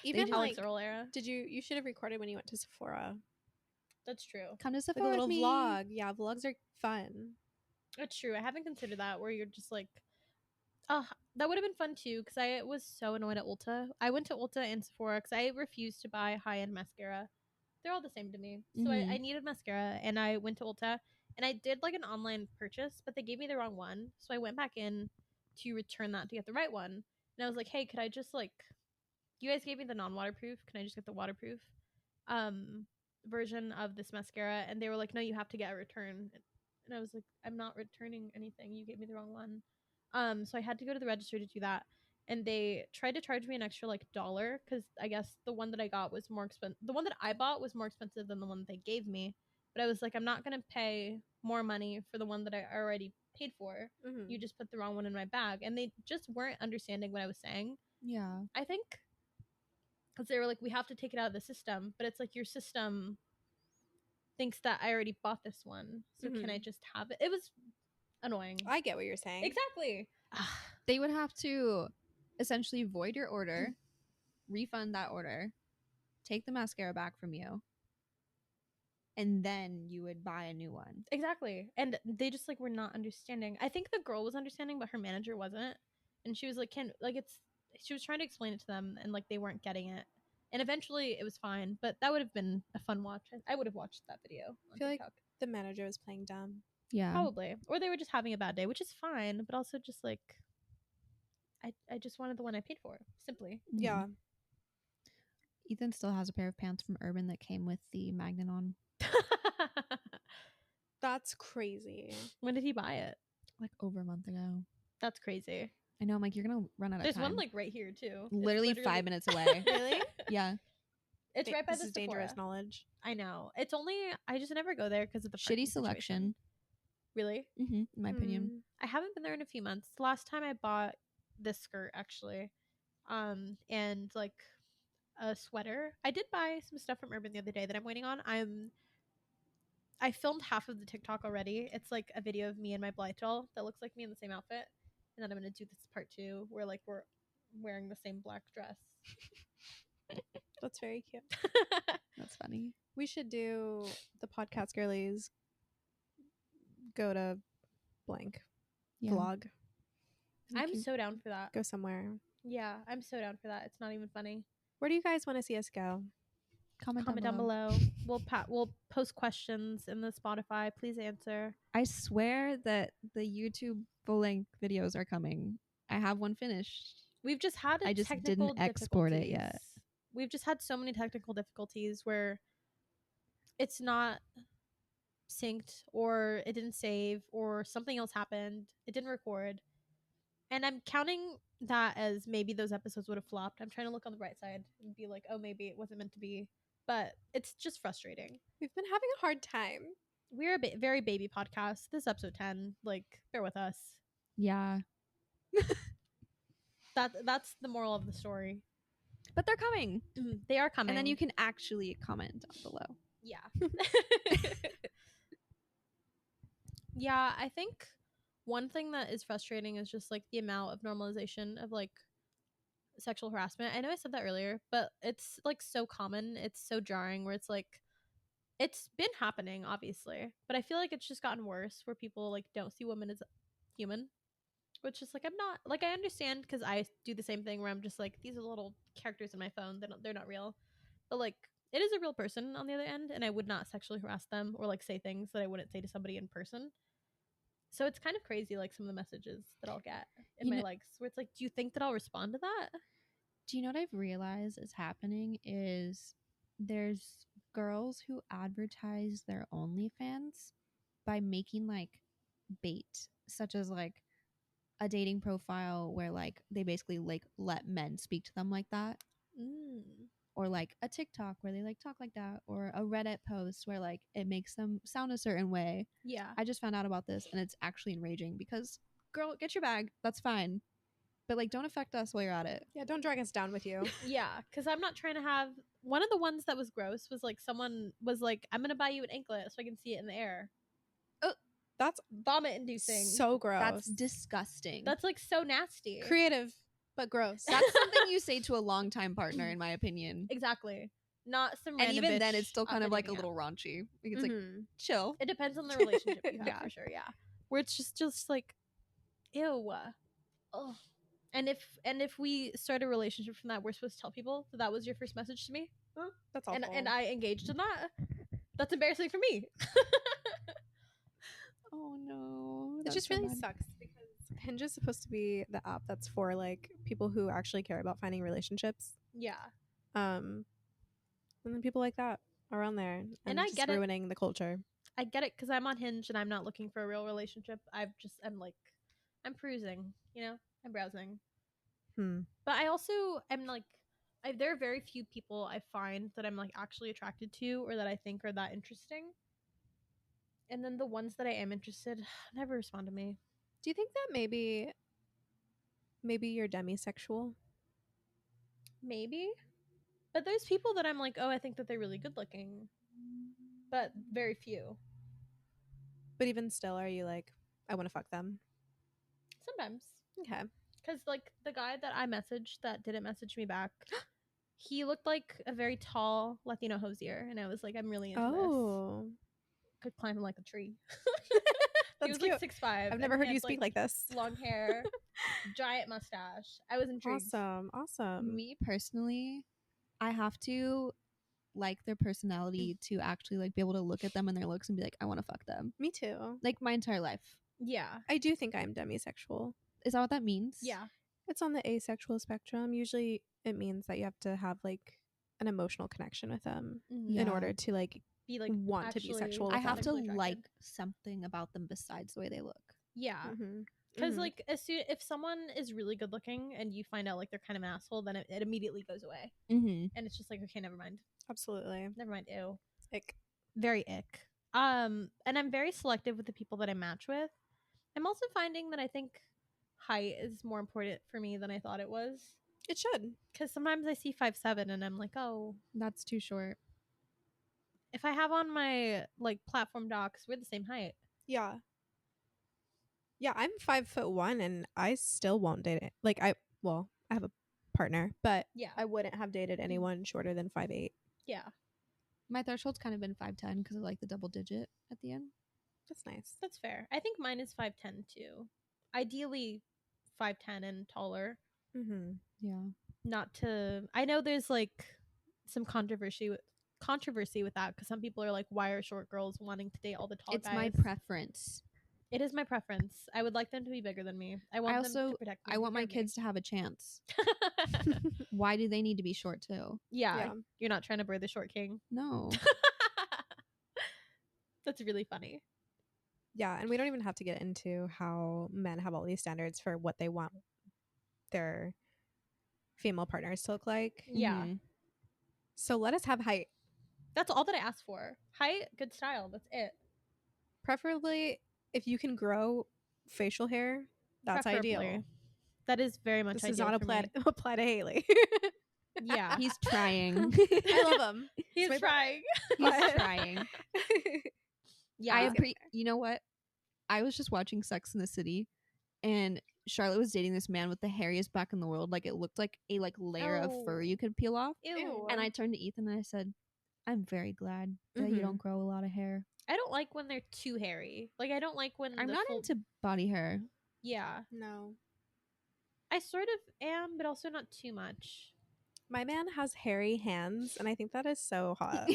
Even Alex like, Earl era. you should have recorded when you went to Sephora. That's true. Come to Like Sephora a little with me. vlog. Yeah, vlogs are fun. That's true. I haven't considered that where you're just like, oh, that would have been fun too because I was so annoyed at Ulta. I went to Ulta and Sephora because I refused to buy high-end mascara. They're all the same to me. So Mhm. I needed mascara and I went to Ulta and I did like an online purchase, but they gave me the wrong one. So I went back in to return that to get the right one. And I was like, hey, could I just like, you guys gave me the non-waterproof. Can I just get the waterproof version of this mascara? And they were like, no, you have to get a return. And I was like, I'm not returning anything. You gave me the wrong one. So I had to go to the register to do that. And they tried to charge me an extra like $1 because I guess the one that I got was more expensive. The one that I bought was more expensive than the one that they gave me. But I was like, I'm not gonna pay more money for the one that I already paid for. Mm-hmm. You just put the wrong one in my bag, and they just weren't understanding what I was saying. Yeah. I think because they were like, we have to take it out of the system, but it's like your system thinks that I already bought this one, so can I just have it? It was annoying. I get what you're saying. Exactly. They would have to essentially void your order, refund that order, take the mascara back from you, and then you would buy a new one. Exactly. And they just like were not understanding. I think the girl was understanding, but her manager wasn't. And she was like, she was trying to explain it to them and like they weren't getting it. And eventually it was fine, but that would have been a fun watch. I would have watched that video on I feel like TikTok. the manager was playing dumb. Yeah. Probably. Or they were just having a bad day, which is fine, but also just like I just wanted the one I paid for, simply. Yeah. Ethan still has a pair of pants from Urban that came with the magnet on, That's crazy. When did he buy it? like over a month ago. That's crazy. I know. I'm like, you're gonna run out of There's time. one like right here too. It's literally 5 minutes away. Really? Yeah. It's right by This the is dangerous Sephora. knowledge. I know. It's only I just never go there because of the parking Shitty selection. situation. Really? In my opinion. I haven't been there in a few months. The last time I bought this skirt actually, and like a sweater. I did buy some stuff from Urban the other day that I'm waiting on. I filmed half of the TikTok already. It's like a video of me and my Blythe doll that looks like me in the same outfit, and then I'm gonna do this part 2 where like we're wearing the same black dress. That's very cute. That's funny. We should do the podcast girlies go to blank Yeah. vlog. I'm so down for that. Go somewhere. Yeah, I'm so down for that. It's not even funny. Where do you guys want to see us go? Comment Down below. We'll post questions in the Spotify. Please answer. I swear that the YouTube full length videos are coming. I have one finished. We've just had I just technical didn't export it yet. difficulties. We've just had so many technical difficulties where it's not synced or it didn't save or something else happened. It didn't record. And I'm counting that as maybe those episodes would have flopped. I'm trying to look on the bright side and be like, oh, maybe it wasn't meant to be. But it's just frustrating. We've been having a hard time. We're a very baby podcast. This is episode 10. Like, bear with us. Yeah. That's the moral of the story. But they're coming. They are coming. And then you can actually comment down below. Yeah. Yeah, I think one thing that is frustrating is just like the amount of normalization of like sexual harassment. I know I said that earlier, but it's like so common. It's so jarring where it's like it's been happening obviously, but I feel like it's just gotten worse where people like don't see women as human. Which is like I'm not like I understand because I do the same thing where I'm just like these are little characters in my phone. They're not real, but like it is a real person on the other end, and I would not sexually harass them or like say things that I wouldn't say to somebody in person. So it's kind of crazy, like some of the messages that I'll get in my likes, where it's like, do you think that I'll respond to that? Do you know what I've realized is happening is there's girls who advertise their OnlyFans by making like bait, such as like a dating profile where like they basically like let men speak to them like that, or like a TikTok where they like talk like that, or a Reddit post where like it makes them sound a certain way. Yeah. I just found out about this and it's actually enraging because girl, get your bag, that's fine, but like don't affect us while you're at it. Yeah, don't drag us down with you. Yeah, because I'm not trying to have one of the ones that was gross was like someone was like, I'm gonna buy you an anklet so I can see it in the air. That's Vomit inducing. so gross. That's disgusting. That's like so nasty. creative, but gross. That's something you say to a longtime partner, in my opinion. Exactly. Not some And random even then, bitch it's still kind off of a like a dating app. little raunchy. Like, it's like Mhm. chill. It depends on the relationship you have Yeah. for sure. Yeah, where it's just like, ew. Oh. And if we start a relationship from that, we're supposed to tell people that was your first message to me, That's awful. and I engaged in that. That's embarrassing for me. Oh no, it that's just so really bad. sucks because Hinge is supposed to be the app that's for like people who actually care about finding relationships. Yeah. And then people like that are on there and I just get it. ruining the culture. I get it because I'm on Hinge and I'm not looking for a real relationship. I'm perusing, I'm browsing. But I also am like, there are very few people I find that I'm like actually attracted to or that I think are that interesting. And then the ones that I am interested never respond to me. Do you think that maybe you're demisexual? Maybe. But there's people that I'm like, oh, I think that they're really good looking. But very few. But even still, are you like, I want to fuck them? Sometimes. Okay. Because, like, the guy that I messaged that didn't message me back, he looked like a very tall Latino hosier. And I was like, I'm really into this. Could climb like a tree. That's he was cute. like 6'5". I've never heard you speak like this. Long hair, giant mustache. I was intrigued. Awesome. Me personally, I have to like their personality to actually like be able to look at them and their looks and be like, I want to fuck them. Me too. Like my entire life. Yeah. I do think I'm demisexual. Is that what that means? Yeah. It's on the asexual spectrum. Usually it means that you have to have like an emotional connection with them Mhm. in Yeah. order to like Be like want to be actually sexual I with have to them. sexually attracted. like something about them besides the way they look. Yeah. Mm-hmm. Because like as soon if someone is really good looking and you find out like they're kind of an asshole, then it immediately goes away, Mm-hmm. and it's just like, okay, never mind, Absolutely. never mind. Ew, Like, very ick. And I'm very selective with the people that I match with. I'm also finding that I think height is more important for me than I thought it was. it should. Because sometimes I see 5'7" and I'm like, oh, That's too short. if I have on my like platform docs, we're the same height. Yeah. Yeah, I'm 5'1" and I still won't date it. Like I have a partner, but Yeah, I wouldn't have dated anyone shorter than 5'8". yeah, My threshold's kind of been 5'10" because of like the double digit at the end. That's nice. that's fair. I think mine is 5'10" too. Ideally, 5'10" and taller. Mm-hmm. Yeah. Not to. I know there's like some controversy with that because some people are like, why are short girls wanting to date all the tall It's guys? my preference. It is my preference. I would like them to be bigger than me. I want them to protect me. I and want take my care of me. kids to have a chance. Why do they need to be short too? Yeah, Yeah. you're not trying to birth the short king. No. That's really funny. Yeah, and we don't even have to get into how men have all these standards for what they want their female partners to look like. Yeah. Mhm. So let us have height. That's all that I asked for. Height, good style. That's it. Preferably if you can grow facial hair, that's Preferably. ideal. That is very much This ideal is not for me. apply to Haley. Yeah. He's trying. I love him. He's my trying. He's But- trying. Yeah. I He's getting you know what? I was just watching Sex in the City, and Charlotte was dating this man with the hairiest back in the world. Like it looked like a layer of fur Oh. you could peel off. Ew. And I turned to Ethan and I said, "I'm very glad that you don't grow a lot of hair. I don't like when they're too hairy. Like I don't like when I'm the not full- into body hair." Yeah. No. I sort of am, but also not too much. My man has hairy hands, and I think that is so hot.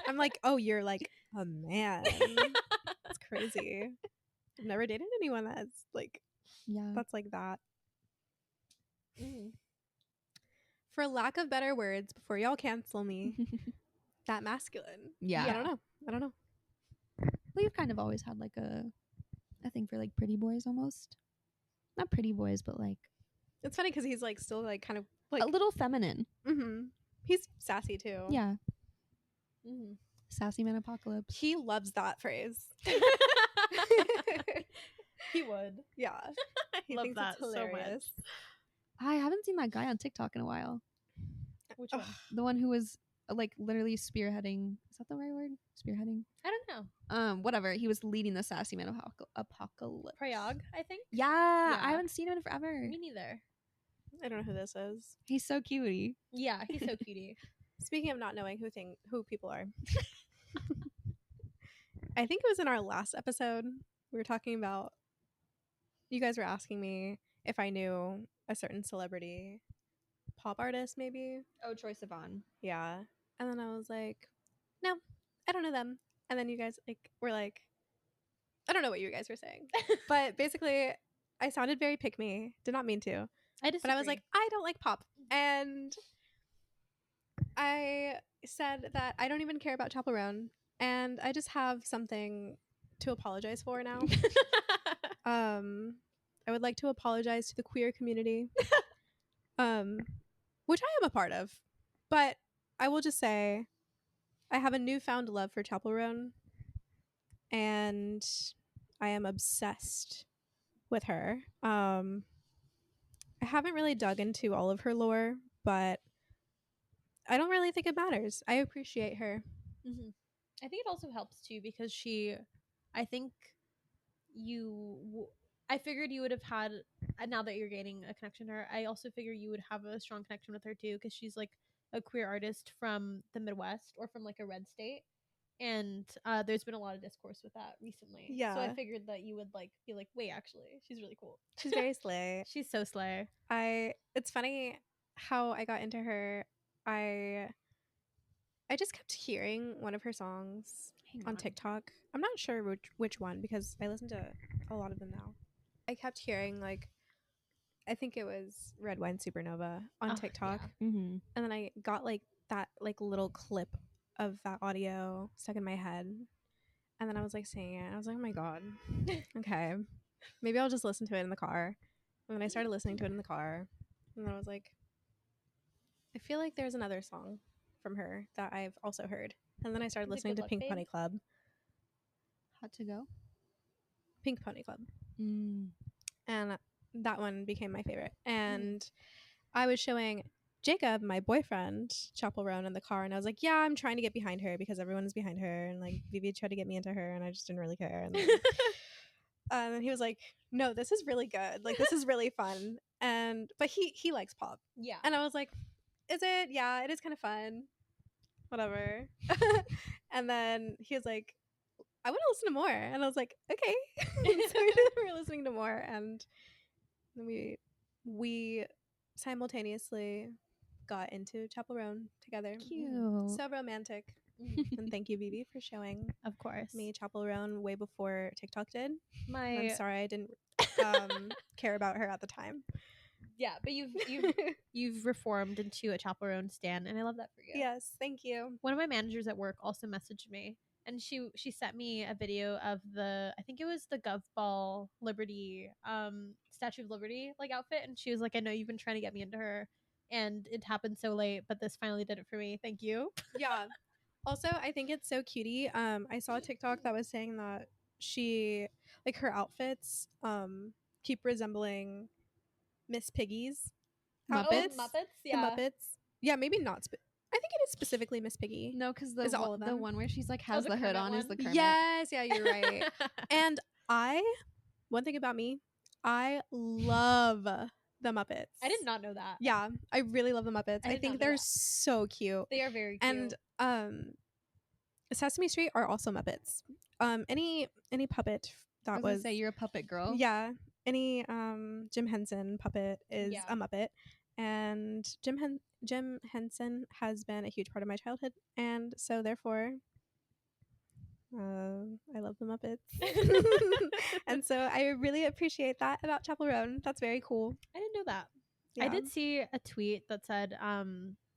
I'm like, oh, you're like a man. That's crazy. I've never dated anyone that's like Yeah. that. For lack of better words, before y'all cancel me, that masculine. Yeah. I don't know. We've kind of always had like a thing for like pretty boys almost. Not pretty boys, but like It's funny because he's like still like kind of like a little feminine. mm-hmm. He's sassy too. Yeah. Sassy man apocalypse. He loves that phrase. He would. Yeah. He Love thinks that it's so much. hilarious. I haven't seen that guy on TikTok in a while. Which Ugh. one? The one who was like literally spearheading. Is that the right word? Spearheading. I don't know. Whatever. He was leading the sassy man apocalypse. Prayag, I think. Yeah, Yeah. I haven't seen him in forever. Me neither. I don't know who this is. He's so cutie. Yeah, he's so cutie. Speaking of not knowing who people are, I think it was in our last episode we were talking about. You guys were asking me if I knew a certain celebrity, pop artist, maybe. Oh, Troye Sivan. Yeah, and then I was like, no, I don't know them. And then you guys were like, I don't know what you guys were saying, but basically, I sounded very pick me. Did not mean to. I disagree. But I was like, I don't like pop. And I said that I don't even care about Chaperone. And I just have something to apologize for now. I would like to apologize to the queer community, which I am a part of. But I will just say I have a newfound love for Chaperone. And I am obsessed with her. I haven't really dug into all of her lore, but I don't really think it matters. I appreciate her. I think it also helps too because I think I figured you would have had, now that you're gaining a connection to her, I also figure you would have a strong connection with her too because she's like a queer artist from the Midwest or from like a red state. And there's been a lot of discourse with that recently. Yeah. So I figured that you would like be like, wait, actually, she's really cool. She's very slay. She's so slay. It's funny how I got into her. I just kept hearing one of her songs on TikTok. I'm not sure which one because I listen to a lot of them now. I kept hearing like I think it was Red Wine Supernova on Oh, TikTok. yeah. Mm-hmm. And then I got like that like little clip of that audio stuck in my head. And then I was like singing it. I was like, oh my God. Okay. Maybe I'll just listen to it in the car. And then I started listening to it in the car. And then I was like, I feel like there's another song from her that I've also heard. And then I started Is it listening Good to Luck, Pink Babe? Pony Club. Hot to go. Pink Pony Club. Mm. And that one became my favorite. And I was showing Jacob, my boyfriend, Chapel Roan in the car, and I was like, yeah, I'm trying to get behind her because everyone is behind her, and like Vivi tried to get me into her, and I just didn't really care. And then he was like, no, this is really good, like this is really fun. But he likes pop, Yeah. and I was like, is it? Yeah, it is kind of fun, whatever. And then he was like, I want to listen to more, and I was like, okay. So we were listening to more, and then we simultaneously got into Chapel Roan together. Cute. So romantic. And thank you, Vivi, for showing Of course. me Chapel Roan way before TikTok did. And I'm My sorry I didn't care about her at the time. yeah, but you've reformed into a chaperone stan, and I love that for you. Yes, thank you. One of my managers at work also messaged me, and she sent me a video of I think it was the Gov Ball Liberty Statue of Liberty like outfit, and she was like, I know you've been trying to get me into her, and it happened so late, but this finally did it for me. Thank you. Yeah. Also, I think it's so cutie. I saw a TikTok that was saying that she like her outfits keep resembling Miss Piggy's outfits. Oh, Muppets, The yeah. Muppets. Yeah, maybe not. I think it is specifically Miss Piggy. No, because Is it all of the them? one where she's like has the the hood Kermit on is one? the Kermit. Yes, yeah, you're right. And one thing about me, I love the Muppets. I did not know that. Yeah, I really love the Muppets. I I did not think know they're that. so cute. They are very cute. And Sesame Street are also Muppets. Any puppet I that was gonna was say you're a puppet girl. yeah, any Jim Henson puppet is Yeah. a Muppet, and Jim Henson has been a huge part of my childhood, and so therefore I love the Muppets. And so I really appreciate that about Chapel Roan. That's very cool. I didn't know that. Yeah. I did see a tweet that said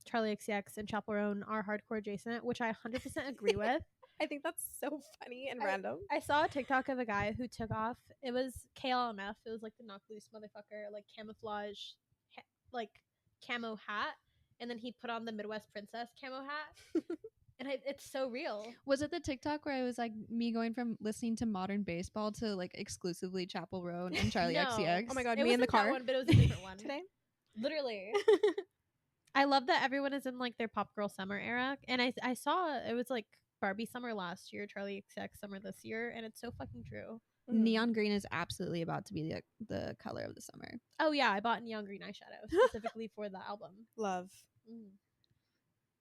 Charlie XCX and Chaperone are hardcore adjacent, which I 100% agree with. I think that's so funny and random. I saw a TikTok of a guy who took off, it was KLMF, it was like the knock loose motherfucker, like camouflage, like camo hat, and then he put on the Midwest Princess camo hat. And it's so real. Was it the TikTok where I was like me going from listening to modern baseball to like exclusively Chapel Roan and Charlie No. XCX? Oh my God, It me in the wasn't that car one, but it was a different one. today. Literally. I love that everyone is in like their pop girl summer era. And I saw it was like Barbie summer last year, Charlie XCX summer this year, and it's so fucking true. Neon green is absolutely about to be the color of the summer. Oh yeah, I bought neon green eyeshadow specifically for the album. Love.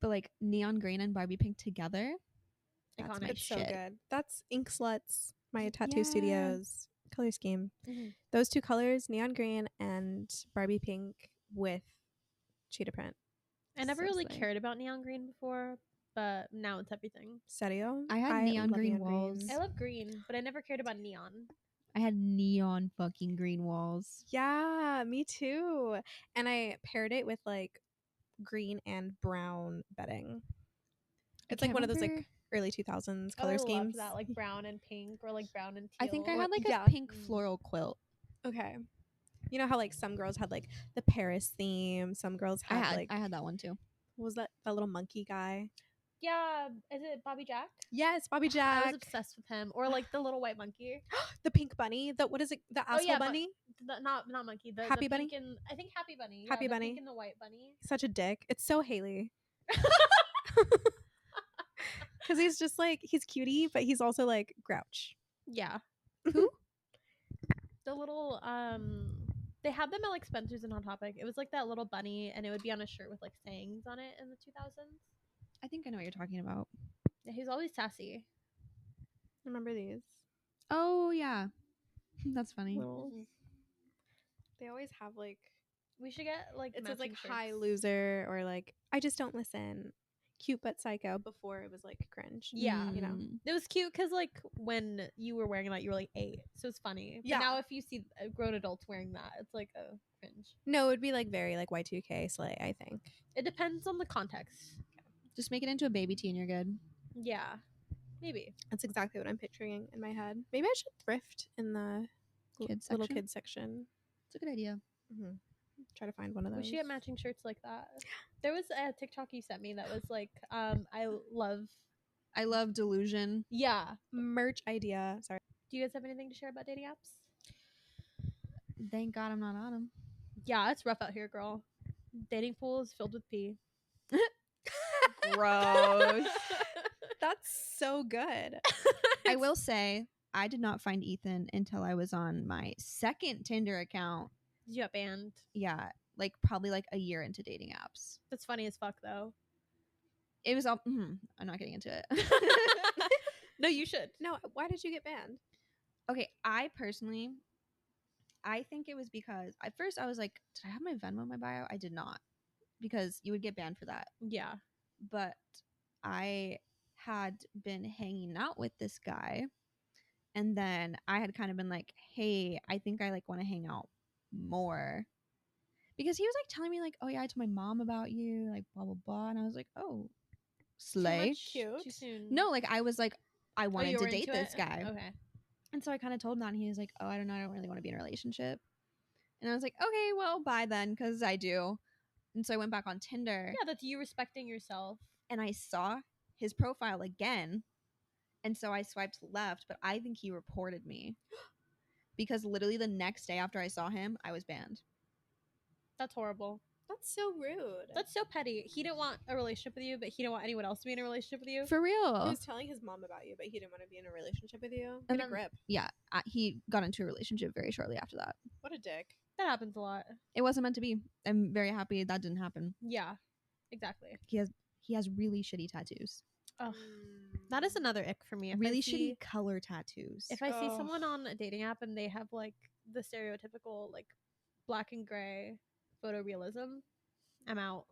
But like neon green and Barbie pink together, that's Iconic. my It's so shit. good. That's Ink Sluts, my tattoo Yeah. studio's color scheme. Mhm. Those two colors, neon green and Barbie pink with cheetah print. I never So really slay. cared about neon green before, but now it's everything. Serio? I had neon love green walls. I love green, but I never cared about neon. I had neon fucking green walls. Yeah, me too. And I paired it with like green and brown bedding. It's like can't one of those like remember- early 2000s I color loved schemes. that, like brown and pink, or like brown and teal. I think I What- had like yeah. a pink Mm. floral quilt. Okay. You know how like some girls had like the Paris theme, some girls had I had that one too. what was that little monkey guy? Yeah, is it Bobby Jack? Yes, Bobby I Jack. was obsessed with him. Or like the little white monkey. The pink bunny. The what is it? The asshole yeah, bunny. Not monkey. The Happy the Bunny? pink and, I think Happy Bunny. Happy the Bunny. Pink and the white bunny. Such a dick. It's so Haley. Because he's just like he's cutie, but he's also like grouch. Yeah. Who? The little they had them at like Spencer's and Hot Topic. It was like that little bunny, and it would be on a shirt with like sayings on it in the 2000s. I think I know what you're talking about. Yeah, he was always sassy. Remember these? Oh yeah, that's funny. Little- Mhm. They always have like We should get like it says like matching "Hi shirts. loser" or like "I just don't listen." cute but psycho before it was like cringe. Yeah. You know. It was cute because like when you were wearing that, you were like 8, so it's funny. But Yeah. now if you see grown adults wearing that, it's like a cringe. No, it would be like very like Y2K slay, I think. It depends on the context. Just make it into a baby tee and you're good. Yeah, maybe. That's exactly what I'm picturing in my head. Maybe I should thrift in the Kids little section? kids section. It's a good idea. Mm-hmm. Try to find one of those. We should get matching shirts like that. There was a TikTok you sent me that was like, I love delusion. Yeah. merch idea. Sorry. Do you guys have anything to share about dating apps? Thank God I'm not on them. Yeah, it's rough out here, girl. Dating pool is filled with pee. Gross. That's so good. I will say, I did not find Ethan until I was on my second Tinder account. You got banned. Yeah, like probably like a year into dating apps. That's funny as fuck, though. It was all. I'm not getting into it. No, you should. No, why did you get banned? Okay, I personally, I think it was because at first I was like, did I have my Venmo in my bio? I did not, because you would get banned for that. Yeah. But I had been hanging out with this guy, and then I had kind of been like, hey, I think I like want to hang out more, because he was like telling me like, oh yeah, I told my mom about you, like blah blah blah, and I was like, oh, slay. Cute. Too soon. No, like I was like, I Oh, wanted you to were date into this it? guy. Okay. And so I kind of told him that, and he was like, oh, I don't know, I don't really want to be in a relationship. And I was like, okay, well, bye then, because I do. And so I went back on Tinder, Yeah, that's you respecting yourself. and I saw his profile again. And so I swiped left, but I think he reported me because literally the next day after I saw him, I was banned. That's horrible. That's so rude. That's so petty. He didn't want a relationship with you, but he didn't want anyone else to be in a relationship with you. For He real. was telling his mom about you, but he didn't want to be in a relationship with you. And Get a grip. Yeah, he got into a relationship very shortly after that. What a dick. That happens a lot. It wasn't meant to be. I'm very happy that didn't happen. Yeah, exactly. He has really shitty tattoos. Ugh. That is another ick for me. If Really I see, shitty color tattoos. If I see Ugh. someone on a dating app and they have like the stereotypical like black and gray photorealism, I'm out.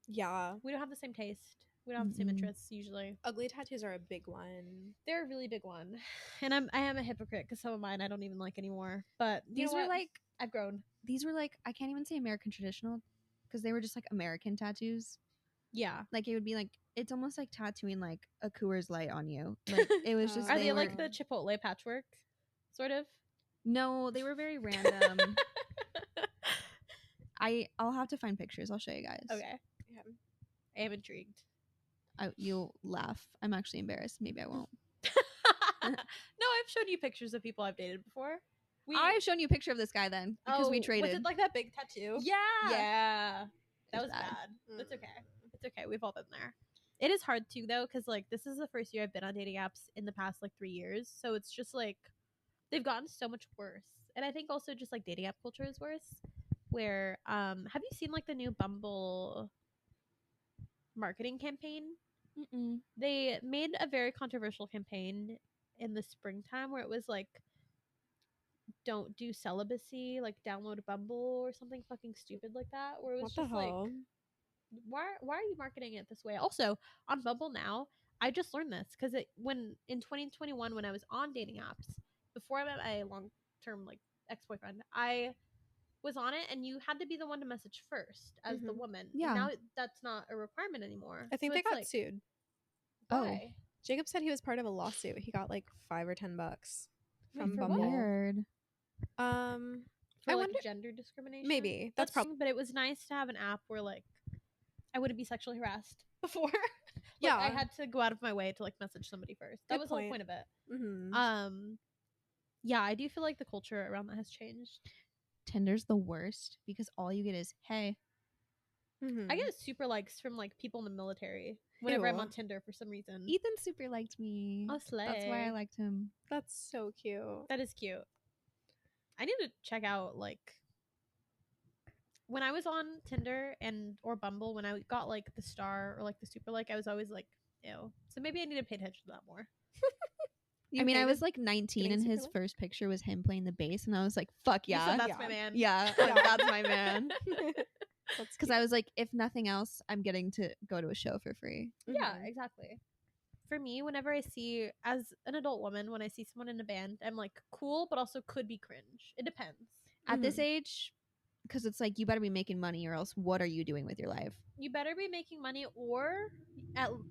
Yeah. We don't have the same taste. We don't have the same Mm-mm. interests usually. Ugly tattoos are a big one. They're a really big one, and I am a hypocrite because some of mine I don't even like anymore. But you these know were what? like I've grown. I can't even say American traditional, because they were just like American tattoos. Yeah. Like it would be like, it's almost like tattooing like a Coors Light on you. Like it was just. Are they were, like the Chipotle patchwork, sort of? No, they were very random. I'll have to find pictures. I'll show you guys. Okay. Yeah. I am intrigued. You'll laugh. I'm actually embarrassed. Maybe I won't. No, I've shown you pictures of people I've dated before. I've shown you a picture of this guy then, because we traded. Was it like that big tattoo? Yeah. Yeah. That It's was bad. bad. That's okay. It's okay. We've all been there. It is hard too though, because like this is the first year I've been on dating apps in the past like 3 years. So it's just like they've gotten so much worse. And I think also just like dating app culture is worse. Where have you seen like the new Bumble marketing campaign? Mm-mm. They made a very controversial campaign in the springtime where it was like, don't do celibacy, like download Bumble or something fucking stupid like that, where it was What the just like, hell? why are you marketing it this way? Also on Bumble now, I just learned this because when in 2021 when I was on dating apps before I met my long-term like ex-boyfriend, I was on it and you had to be the one to message first as the Mhm. woman. Yeah. And now that's not a requirement anymore. I think So they it's got like, sued. Oh. why? Jacob said he was part of a lawsuit. He got like $5 or $10 Wait, from for Bumble. what? Weird. For I like wonder. gender discrimination. Maybe. That's probably. But it was nice to have an app where like I wouldn't be sexually harassed before. Yeah. I had to go out of my way to like message somebody first. That Good was the whole point. point of it. Mm-hmm. Yeah, I do feel like the culture around that has changed. Tinder's the worst because all you get is, hey. Mm-hmm. I get super likes from like people in the military whenever I'm Ew. on Tinder for some reason. Ethan super liked me. Oh, slay. That's why I liked him. That's so cute. That is cute. I need to check out like when I was on Tinder or Bumble, when I got like the star or like the super like, I was always like, ew. So maybe I need to pay attention to that more. I mean, I hated was like 19 getting and his super first picture was him playing the bass, and I was like, fuck You yeah. said that's Yeah. my man. Yeah, Yeah. that's my man. Because I was like, if nothing else, I'm getting to go to a show for free. Yeah, Mhm. exactly. For me, whenever I see, as an adult woman, when I see someone in a band, I'm like, cool, but also could be cringe. It depends. At this Mhm. age, because it's like, you better be making money or else what are you doing with your life? You better be making money, or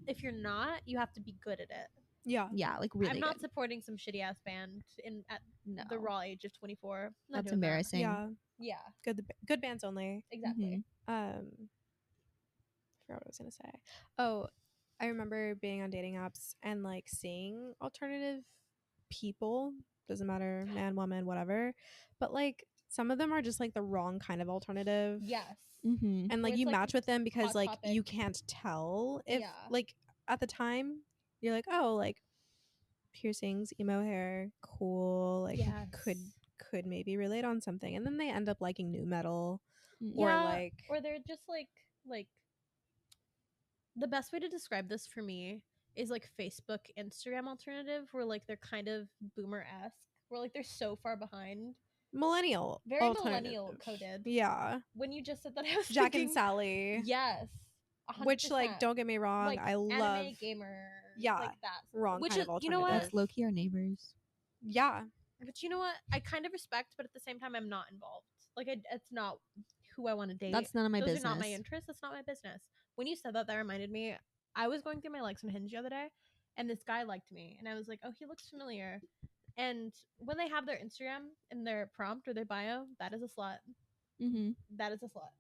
if you're not, you have to be good at it. Yeah. Yeah, like really I'm not good. supporting some shitty ass band at No. the raw age of 24. Not That's doing that. embarrassing. Yeah. Yeah, Good bands only. exactly. Mhm. I forgot what I was gonna say. Oh, I remember being on dating apps and like seeing alternative people. Doesn't matter, man, woman, whatever. But like some of them are just like the wrong kind of alternative. Yes. Mm-hmm. And Where like it's, you like, match with them because Hot like you Topic. can't tell if Yeah. like at the time you're like, oh, like piercings, emo hair, cool, like Yes. could maybe relate on something. And then they end up liking new metal Yeah, or like or they're just like the best way to describe this for me is like Facebook, Instagram alternative, where like they're kind of boomer-esque, where like they're so far behind. millennial. Very alternative. millennial coded. Yeah. When you just said that, I was Jack thinking, and Sally. yes, 100%. Which like don't get me wrong, like I love anime gamer, Yeah, like that. wrong Which kind is, of you know what? alternative. That's low key our neighbors. Yeah. But you know what? I kind of respect, but at the same time, I'm not involved. Like, it's not who I want to date. That's none of my Those business. are not my interests. That's not my business. When you said that, that reminded me. I was going through my likes on Hinge the other day, and this guy liked me, and I was like, "Oh, he looks familiar." And when they have their Instagram in their prompt or their bio, that is a slut. Mm-hmm. That is a slut.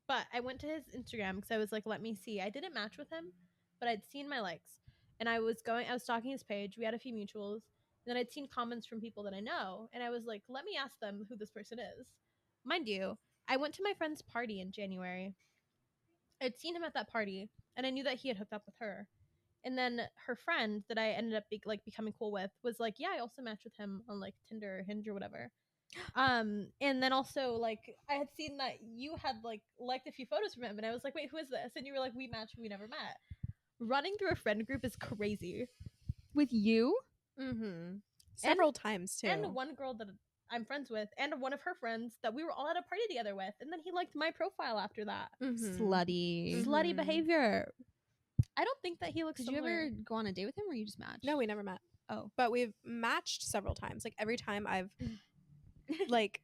But I went to his Instagram because I was like, "Let me see." I didn't match with him, but I'd seen my likes, and I was stalking his page. We had a few mutuals. And then I'd seen comments from people that I know, and I was like, let me ask them who this person is. Mind you, I went to my friend's party in January. I'd seen him at that party, and I knew that he had hooked up with her. And then her friend that I ended up becoming cool with was like, yeah, I also matched with him on like Tinder or Hinge or whatever. And then also like I had seen that you had liked a few photos from him, and I was like, wait, who is this? And you were like, we matched, but we never met. Running through a friend group is crazy. With you? Mm-hmm. Several times too. And one girl that I'm friends with, and one of her friends that we were all at a party together with, and then he liked my profile after that. Mhm. Slutty. Slutty Mhm. behavior. I don't think that he looks. Did similar. you ever go on a date with him or you just matched? No, we never met. Oh. But we've matched several times. Like every time I've like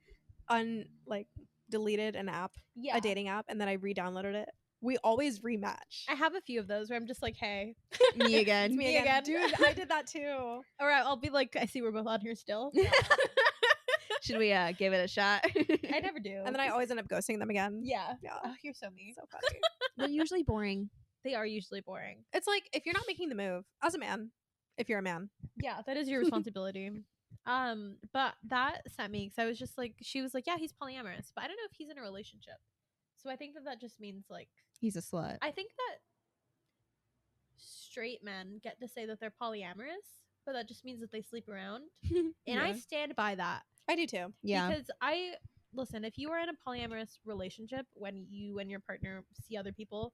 deleted an app, Yeah, a dating app, and then I re-downloaded it. We always rematch. I have a few of those where I'm just like, hey, Me again. It's Me again. Dude, I did that too. or I'll be like, I see we're both on here still. Should we give it a shot? I never do. And then I always end up ghosting them again. yeah. Yeah. Oh, you're so mean. So funny. They're usually boring. They are usually boring. It's like if you're not making the move as a man, if you're a man. Yeah, that is your responsibility. But that sent me because I was just like, she was like, yeah, he's polyamorous, but I don't know if he's in a relationship. So I think that just means like, He's a slut. I think that straight men get to say that they're polyamorous, but that just means that they sleep around. And I Yeah. stand by that. I do too. Yeah. Because listen, if you are in a polyamorous relationship when you and your partner see other people,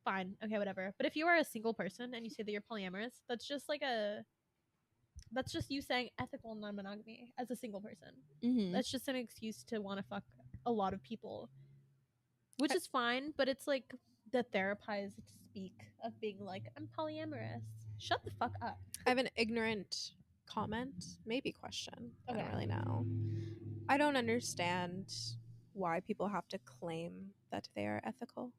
fine, okay, whatever. But if you are a single person and you say that you're polyamorous, that's just you saying ethical non-monogamy as a single person. Mm-hmm. That's just an excuse to want to fuck a lot of people, which is fine, but it's like the therapized speak of being like, I'm polyamorous. Shut the fuck up. I have an ignorant comment, maybe question. I Okay. don't really know. I don't understand why people have to claim that they are ethical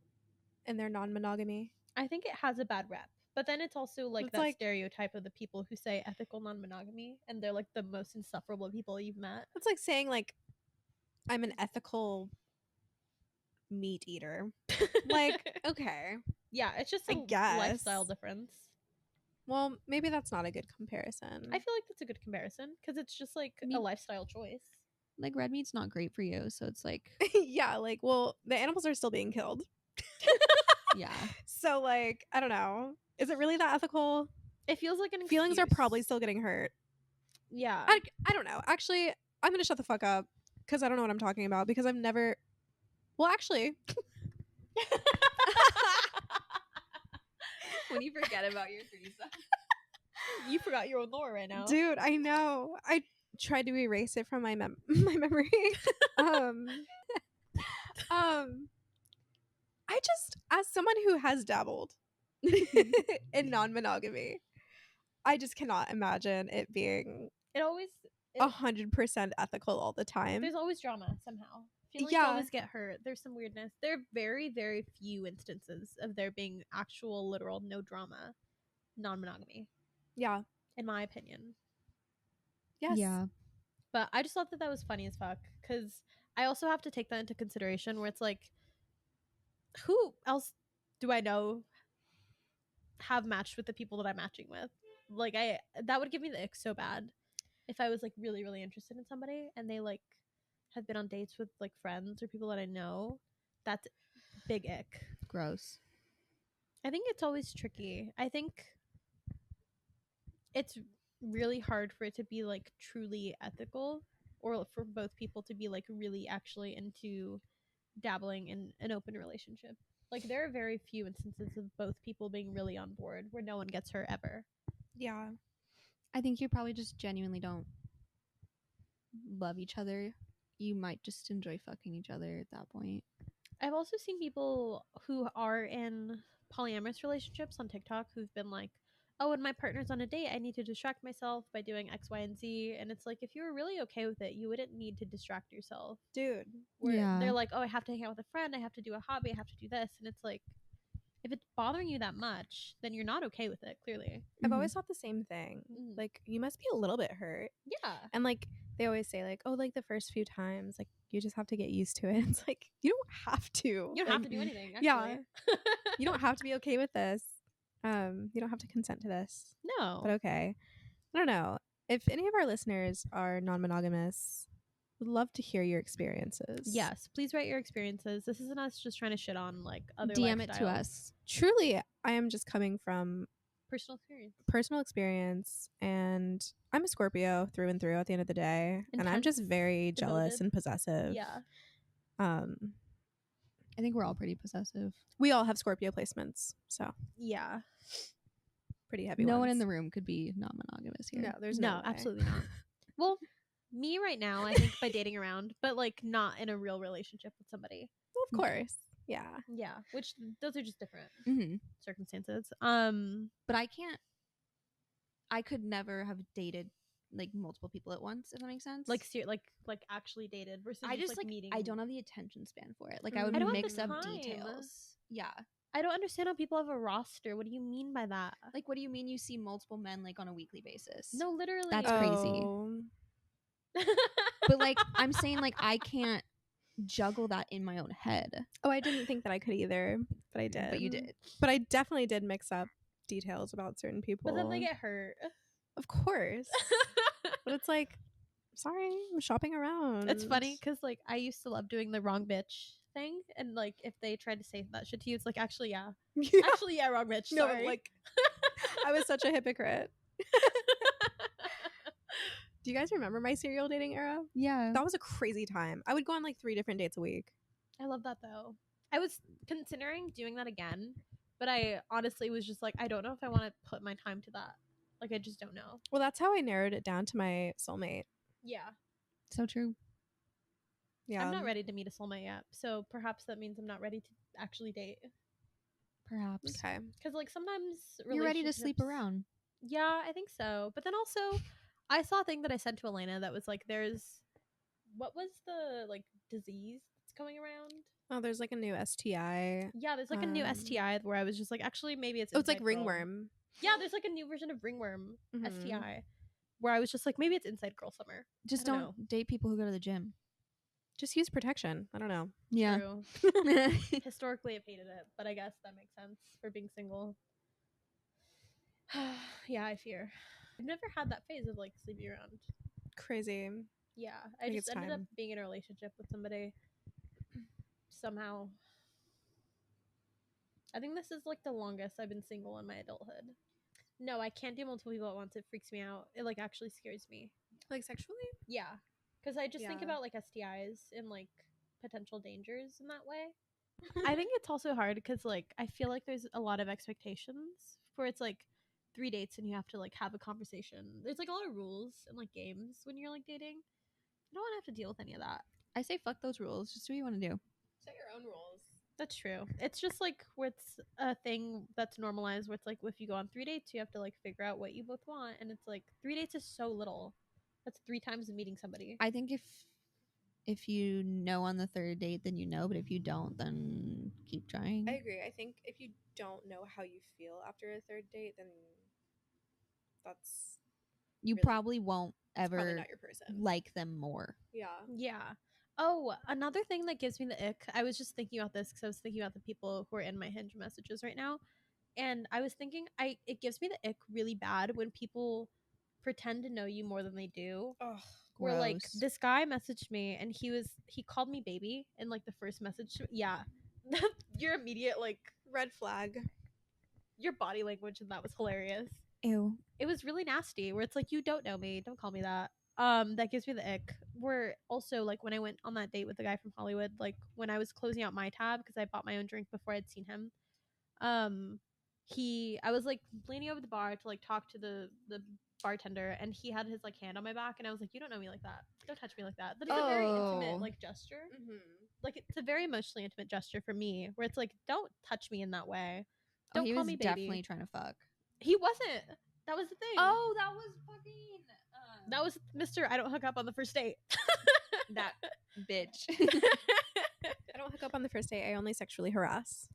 in their non-monogamy. I think it has a bad rep. But then it's also like It's that like- stereotype of the people who say ethical non-monogamy and they're like the most insufferable people you've met. It's like saying like I'm an ethical meat eater. Like, okay. yeah, it's just I a guess. lifestyle difference. Well, maybe that's not a good comparison. I feel like that's a good comparison because it's just like a lifestyle choice. Like red meat's not great for you, so it's like yeah, like, well, the animals are still being killed. yeah. So like, I don't know. Is it really that ethical? It feels like an Feelings are excuse. probably still getting hurt. Yeah. I don't know. Actually, I'm going to shut the fuck up because I don't know what I'm talking about because I've never. Well, actually, When you forget about your threesome. You forgot your own lore right now. dude, I know. I tried to erase it from my my memory. um, I just, as someone who has dabbled in non-monogamy, I just cannot imagine it being It always 100% ethical all the time. there's always drama somehow. Feelings Yeah. always get hurt. There's some weirdness. There are very, very few instances of there being actual, literal, no drama, non-monogamy, Yeah. in my opinion. Yes. Yeah. But I just thought that was funny as fuck because I also have to take that into consideration where it's like, who else do I know have matched with the people that I'm matching with? Like, that would give me the ick so bad if I was like really, really interested in somebody and they like have been on dates with like friends or people that I know. That's big ick. Gross. I think it's always tricky. I think it's really hard for it to be like truly ethical or for both people to be like really actually into dabbling in an open relationship. Like there are very few instances of both people being really on board where no one gets hurt ever. Yeah. I think you probably just genuinely don't love each other. You might just enjoy fucking each other at that point. I've also seen people who are in polyamorous relationships on TikTok who've been like, oh, when my partner's on a date, I need to distract myself by doing X, Y, and Z. And it's like, if you were really okay with it, you wouldn't need to distract yourself. Dude. Where Yeah. they're like, oh, I have to hang out with a friend, I have to do a hobby, I have to do this. And it's like, if it's bothering you that much, then you're not okay with it, clearly. I've Mhm. always thought the same thing. Mhm. Like, you must be a little bit hurt. Yeah. And like, they always say, like, oh, like the first few times, like, you just have to get used to it. It's like, you don't have to. You don't Like, have to do anything, actually. yeah. You don't have to be okay with this. You don't have to consent to this. No. But okay. I don't know. If any of our listeners are non-monogamous, would love to hear your experiences. Yes, please write your experiences. This isn't us just trying to shit on like other DM it to lifestyles. us. Truly, I am just coming from Personal experience. personal experience, and I'm a Scorpio through and through at the end of the day. And I'm just Intense, very jealous devoted. and possessive. Yeah. I think we're all pretty possessive. We all have Scorpio placements, so Yeah. pretty heavy No ones. one in the room could be non-monogamous here. No, there's no way. absolutely not. Well, me right now, I think by dating around, but like not in a real relationship with somebody. Well, of course. Yeah. Yeah, which those are just different Mm-hmm. circumstances. But I could never have dated like multiple people at once, if that makes sense. like actually dated versus I just like meeting. I don't have the attention span for it. Like Mm. I would I don't have mix the up time. details. Yeah. I don't understand how people have a roster. What do you mean by that? Like what do you mean you see multiple men like on a weekly basis? No, literally. That's crazy. Oh. But like I'm saying like I can't juggle that in my own head. Oh, I didn't think that I could either, but I did. But you did. But I definitely did mix up details about certain people. But then they get hurt. Of course. But it's like, sorry, I'm shopping around. It's funny because like I used to love doing the wrong bitch thing, and like if they tried to say that shit to you, it's like actually yeah, Yeah. actually yeah, wrong bitch. No, Sorry. like I was such a hypocrite. Do you guys remember my serial dating era? Yeah. That was a crazy time. I would go on like 3 different dates a week. I love that though. I was considering doing that again, but I honestly was just like, I don't know if I want to put my time to that. Like I just don't know. Well, that's how I narrowed it down to my soulmate. Yeah. So true. Yeah. I'm not ready to meet a soulmate yet, so perhaps that means I'm not ready to actually date. Perhaps. Okay. Because like sometimes You're ready to sleep relationships- around. Yeah, I think so. But then also, I saw a thing that I sent to Elena that was like, there's what was the like disease that's going around? Oh, there's like a new STI. Yeah, there's like a new Um, STI where I was just like, actually, maybe it's Oh, it's like inside girl. ringworm. Yeah, there's like a new version of ringworm Mhm. STI where I was just like, maybe it's inside girl summer. Just I don't don't date people who go to the gym. Just use protection. I don't know. Yeah. True. Historically, I've hated it, but I guess that makes sense for being single. Yeah, I fear. I've never had that phase of like sleeping around. Crazy. Yeah, I think just it's ended up time. being in a relationship with somebody somehow. I think this is like the longest I've been single in my adulthood. No, I can't do multiple people at once. It freaks me out. It like actually scares me. Like sexually? Yeah, because I just think Yeah. about like STIs and like potential dangers in that way. I think it's also hard because like I feel like there's a lot of expectations for it's like 3 dates and you have to like have a conversation. There's like a lot of rules and like games when you're like dating. I don't want to have to deal with any of that. I say fuck those rules. Just do what you want to do. Set your own rules. That's true. It's just like where it's a thing that's normalized where it's like if you go on 3 dates, you have to like figure out what you both want. And it's like 3 dates is so little. That's 3 times of meeting somebody. I think if you know on the third date, then you know. But if you don't, then keep trying. I agree. I think if you don't know how you feel after a third date, then that's You really- probably won't probably ever not your person. like them more. Yeah. Yeah. Oh, another thing that gives me the ick. I was just thinking about this because I was thinking about the people who are in my Hinge messages right now. And I was thinking it gives me the ick really bad when people pretend to know you more than they do. Oh, Where like Gross. this guy messaged me and he called me baby in like the first message. Yeah. Your immediate like red flag. your body language and that was hilarious. Ew. It was really nasty where it's like you don't know me, don't call me that. That gives me the ick. Where also like when I went on that date with the guy from Hollywood, like when I was closing out my tab because I bought my own drink before I'd seen him, I was like leaning over the bar to like talk to the bartender and he had his like hand on my back and I was like, you don't know me like that, don't touch me like that. That is a very intimate Oh. like gesture. Mm-hmm. Like it's a very emotionally intimate gesture for me where it's like don't touch me in that way, Oh, don't he call was me baby. definitely trying to fuck. He wasn't. That was the thing. Oh, that was fucking. That was Mr. I don't hook up on the first date. that bitch. I don't hook up on the first date. I only sexually harass.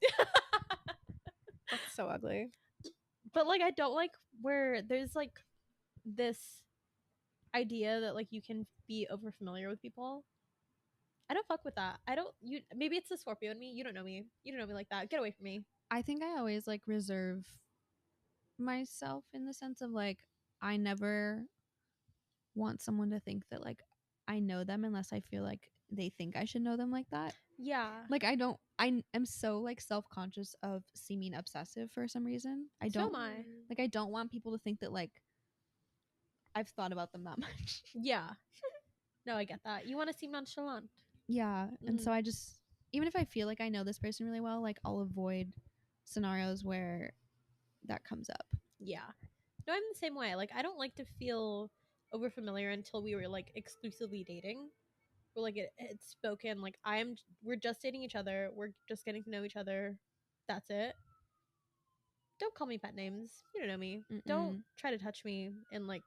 That's so ugly. But like I don't like where there's like this idea that like you can be over familiar with people. I don't fuck with that. I don't you maybe it's the Scorpio in me. You don't know me. You don't know me like that. Get away from me. I think I always like reserve myself in the sense of like I never want someone to think that like I know them unless I feel like they think I should know them like that. Yeah. Like I am so like self-conscious of seeming obsessive for some reason. I So don't am I. like I don't want people to think that like I've thought about them that much. Yeah. No, I get that. You want to seem nonchalant. Yeah. And so Mhm. I just even if I feel like I know this person really well, like I'll avoid scenarios where that comes up. Yeah. No, I'm the same way. Like I don't like to feel over familiar until we were like exclusively dating. We're like it's spoken like we're just dating each other. We're just getting to know each other. That's it. Don't call me pet names. You don't know me. Don't Mm-mm. try to touch me and like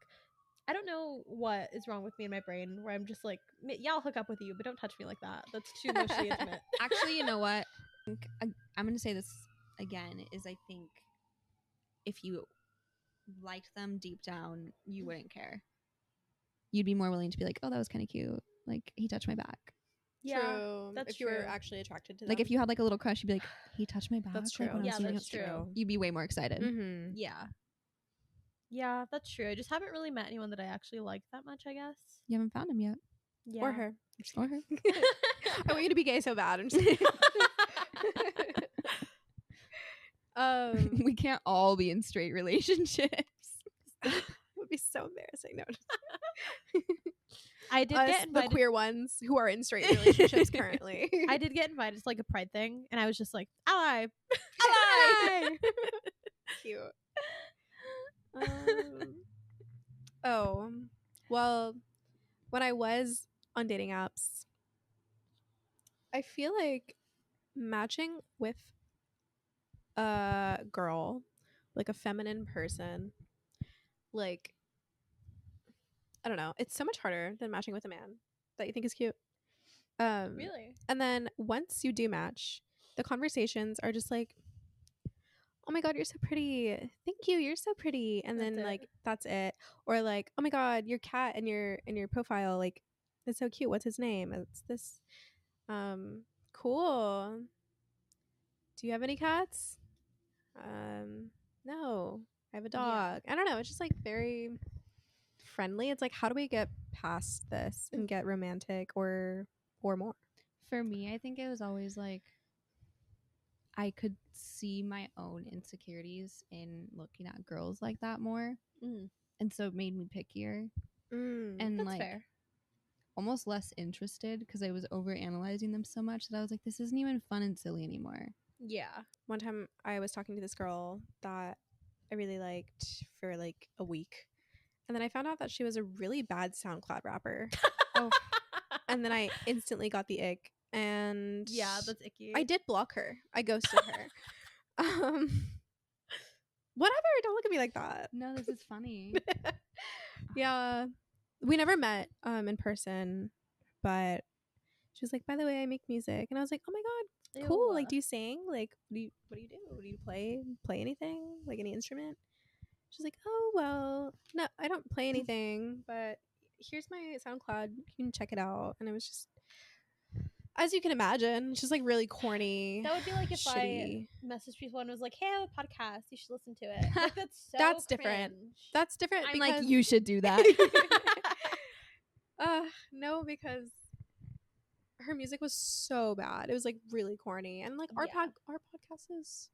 I don't know what is wrong with me in my brain where I'm just like, yeah, I'll hook up with you, but don't touch me like that. That's too emotionally intimate. Actually, you know what? I'm going to say this again is I think if you liked them deep down, you wouldn't care. You'd be more willing to be like, "Oh, that was kind of cute. Like he touched my back." Yeah, True. that's if you were true. actually attracted to them. Like if you had like a little crush, you'd be like, "He touched my back." That's true. Like, when I was Yeah, seeing that's it. true. You'd be way more excited. Mm-hmm. Yeah. Yeah, that's true. I just haven't really met anyone that I actually like that much, I guess. You haven't found him yet, Yeah. Or her. or her. I want you to be gay so bad. I'm just kidding. We can't all be in straight relationships. It would be so embarrassing. No, I did us, get the invited. queer ones who are in straight relationships currently. I did get invited to like a pride thing, and I was just like, ally. Ally! Cute. Oh, well, when I was on dating apps, I feel like matching with a girl, like a feminine person, like, I don't know, it's so much harder than matching with a man that you think is cute. Really? And then once you do match, the conversations are just like, oh my god, you're so pretty, thank you, you're so pretty, and That's then it. like that's it. Or like, oh my god, your cat in your profile, like, it's so cute, what's his name? It's this. Cool. Do you have any cats? No, I have a dog. I don't know, it's just like very friendly. It's like, how do we get past this and get romantic or more? For me, I think it was always like I could see my own insecurities in looking at girls like that more, Mm. and so it made me pickier and That's like fair. almost less interested because I was over analyzing them so much that I was like, this isn't even fun and silly anymore. Yeah. One time I was talking to this girl that I really liked for like a week, and then I found out that she was a really bad SoundCloud rapper. Oh, And then I instantly got the ick and Yeah, that's icky. I did block her. I ghosted her. Whatever. Don't look at me like that. No, this is funny. Yeah, we never met in person, but she was like, by the way, I make music, and I was like, oh my god, cool. Like, do you sing? Like, what do you do? What do you play anything, like any instrument? She's like, oh well, no, I don't play anything, but here's my SoundCloud, you can check it out. And it was just, as you can imagine, just like really corny. That would be like if shitty. I messaged people and was like, "Hey, I have a podcast. You should listen to it." Like that's so That's different. cringe. That's different. I'm because like, you should do that. no, because her music was so bad. It was like really corny, and like our Yeah. our podcast is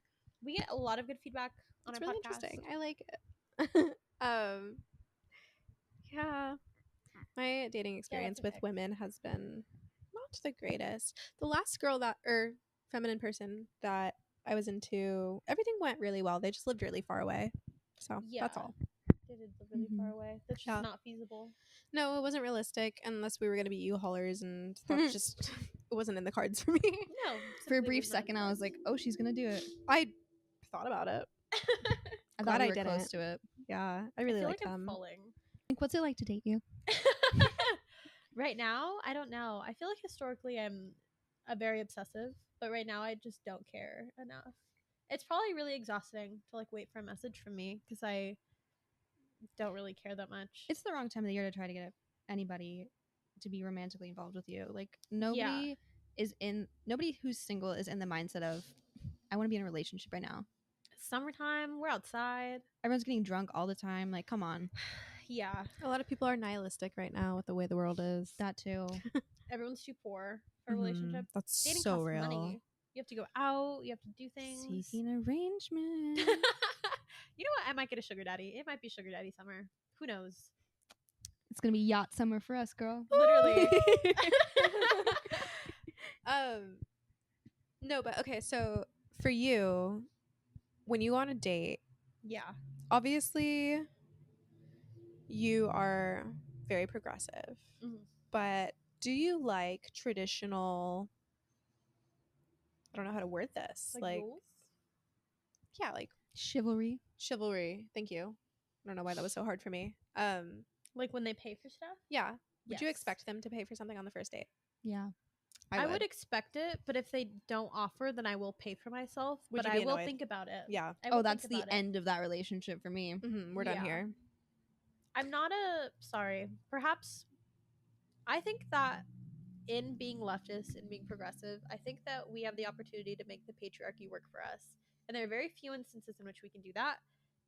We get a lot of good feedback on it's our really podcast. interesting. I like it. Yeah, my dating experience with pick. women has been not the greatest. The last girl that or feminine person that I was into, everything went really well. They just lived really far away, so that's Yeah. all. They did live really far away. That's just Yeah. not feasible. No, it wasn't realistic unless we were going to be U-haulers, and that just it wasn't in the cards for me. No. For a simply brief was not second, I was like, oh, she's gonna do it. I thought about it. I Glad thought we I were didn't. close to it. Yeah, I really I feel like like them. I'm falling. Like, what's it like to date you? Right now, I don't know. I feel like historically I'm a very obsessive, but right now I just don't care enough. It's probably really exhausting to like wait for a message from me because I don't really care that much. It's the wrong time of the year to try to get anybody to be romantically involved with you. Like, nobody who's single is in the mindset of, I want to be in a relationship right now. Summertime, we're outside. Everyone's getting drunk all the time. Like, come on. Yeah, A lot of people are nihilistic right now with the way the world is. That too. everyone's too poor for a relationship. That's Dating so costs real. money. You have to go out. You have to do things. Seeking arrangement. You know what? I might get a sugar daddy. It might be sugar daddy summer. Who knows? It's gonna be yacht summer for us, girl. Literally. No, but okay, so for you, when you go on a date, Yeah. obviously you are very progressive, Mhm. but do you like traditional, I don't know how to word this, like rules? yeah, like Chivalry. chivalry. Thank you. I don't know why that was so hard for me. Like when they pay for stuff? Yeah. Would you Yes. expect them to pay for something on the first date? Yeah. I would expect it, but if they don't offer, then I will pay for myself. Would But you I be will annoyed? think about it. Yeah. I will Oh, that's think the about it. end of that relationship for me. We're done Yeah. here. I'm not sorry. Perhaps I think that in being leftist and being progressive, I think that we have the opportunity to make the patriarchy work for us. And there are very few instances in which we can do that.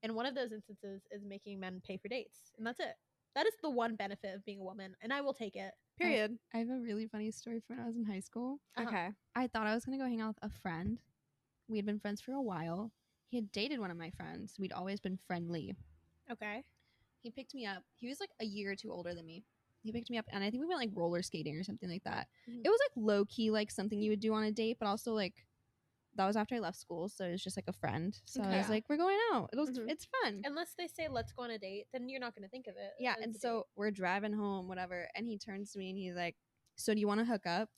And one of those instances is making men pay for dates. And that's it. That is the one benefit of being a woman. And I will take it. Period. I have a really funny story from when I was in high school. Okay. I thought I was gonna go hang out with a friend. We had been friends for a while. He had dated one of my friends. We'd always been friendly. Okay. He picked me up. He was like a year or two older than me. He picked me up, and I think we went like roller skating or something like that. Mhm. It was like low key, like something you would do on a date, but also like that was after I left school, so it was just like a friend. So I was Okay. like, we're going out. Mhm. It's fun. Unless they say, let's go on a date, then you're not going to think of it. Yeah, as and a so date. we're driving home, whatever, and he turns to me and he's like, "So do you want to hook up?"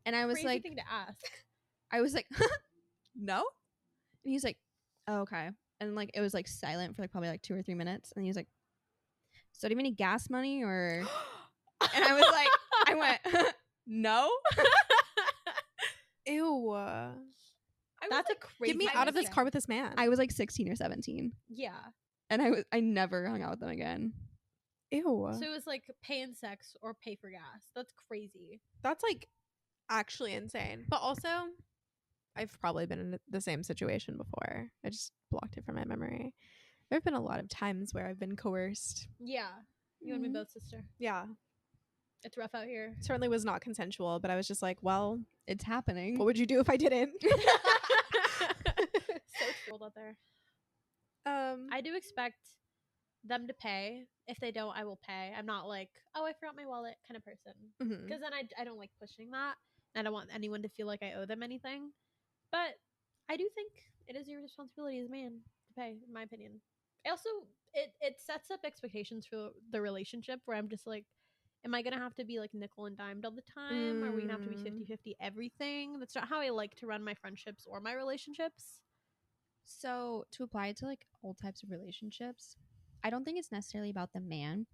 And I was Crazy like, thing to ask. "No." And he's like, "Oh, okay." And like it was like silent for like probably like 2 or 3 minutes, and he was like, "So do you have any gas money or?" And I was like, I went, "No." Ew. That's a crazy. Get me thing out to of this say. car with this man. I was like 16 or 17, Yeah. and I never hung out with them again. Ew. So it was like pay in sex or pay for gas. That's crazy. That's like actually insane. But also, I've probably been in the same situation before. I just blocked it from my memory. There have been a lot of times where I've been coerced. Yeah. You and me Mhm. both, sister. Yeah. It's rough out here. Certainly was not consensual, but I was just like, well, It's happening. what would you do if I didn't? So trolled out there. I I do expect them to pay. If they don't, I will pay. I'm not like, oh, I forgot my wallet kind of person. Because then I don't like pushing that. I don't want anyone to feel like I owe them anything. But I do think it is your responsibility as a man to pay, in my opinion. I also, it sets up expectations for the relationship where I'm just like, am I gonna have to be like nickel and dimed all the time? Are we gonna have to be 50-50 everything? That's not how I like to run my friendships or my relationships. So to apply it to like all types of relationships, I don't think it's necessarily about the man.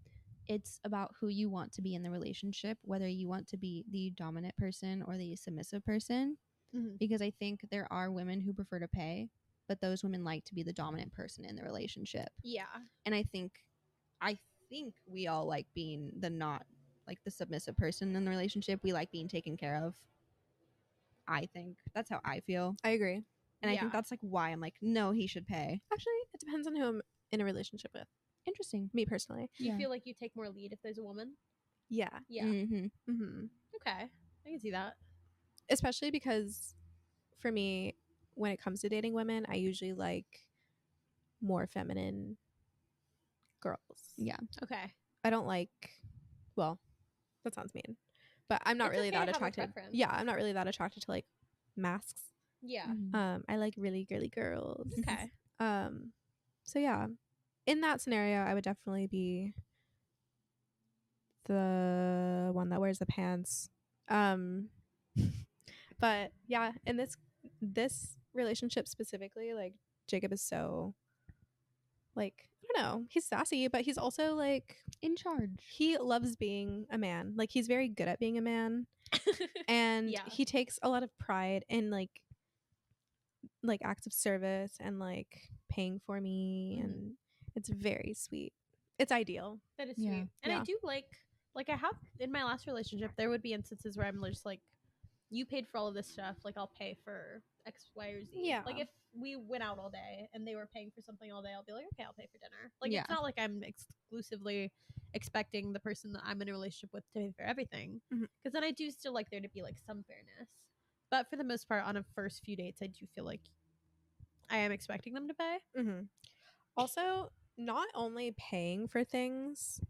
It's about who you want to be in the relationship, whether you want to be the dominant person or the submissive person. Mhm. Because I think there are women who prefer to pay, but those women like to be the dominant person in the relationship. Yeah. And I think we all like being the not like the submissive person in the relationship. We like being taken care of. I think that's how I feel. I agree. And I Yeah. think that's like why I'm like, no, he should pay. Actually, it depends on who I'm in a relationship with. Interesting. Me personally. Do you Yeah. feel like you take more lead if there's a woman? Yeah. Yeah. Mm-hmm. Mm-hmm. Okay. I can see that. Especially because for me, when it comes to dating women, I usually like more feminine girls. Yeah. Okay. I don't like, well, that sounds mean, but I'm not It's really okay to that have a attracted. preference. Yeah, I'm not really that attracted to like masks. Yeah. Mhm. I like really girly girls. Okay. So yeah, in that scenario, I would definitely be the one that wears the pants. But yeah, in this relationship specifically, like Jacob is so like, I don't know, he's sassy, but he's also like In charge. he loves being a man. Like he's very good at being a man, and Yeah. he takes a lot of pride in like acts of service and like paying for me, Mhm. and it's very sweet. It's ideal. That is Yeah. sweet. And I Yeah. do like I have in my last relationship, there would be instances where I'm just like, you paid for all of this stuff, like I'll pay for X, Y, or Z. Yeah. Like if we went out all day and they were paying for something all day, I'll be like, okay, I'll pay for dinner. Like Yeah. it's not like I'm exclusively expecting the person that I'm in a relationship with to pay for everything. Mhm. Because then I do still like there to be like some fairness. But for the most part, on a first few dates, I do feel like I am expecting them to pay. Mm-hmm. Also, not only paying for things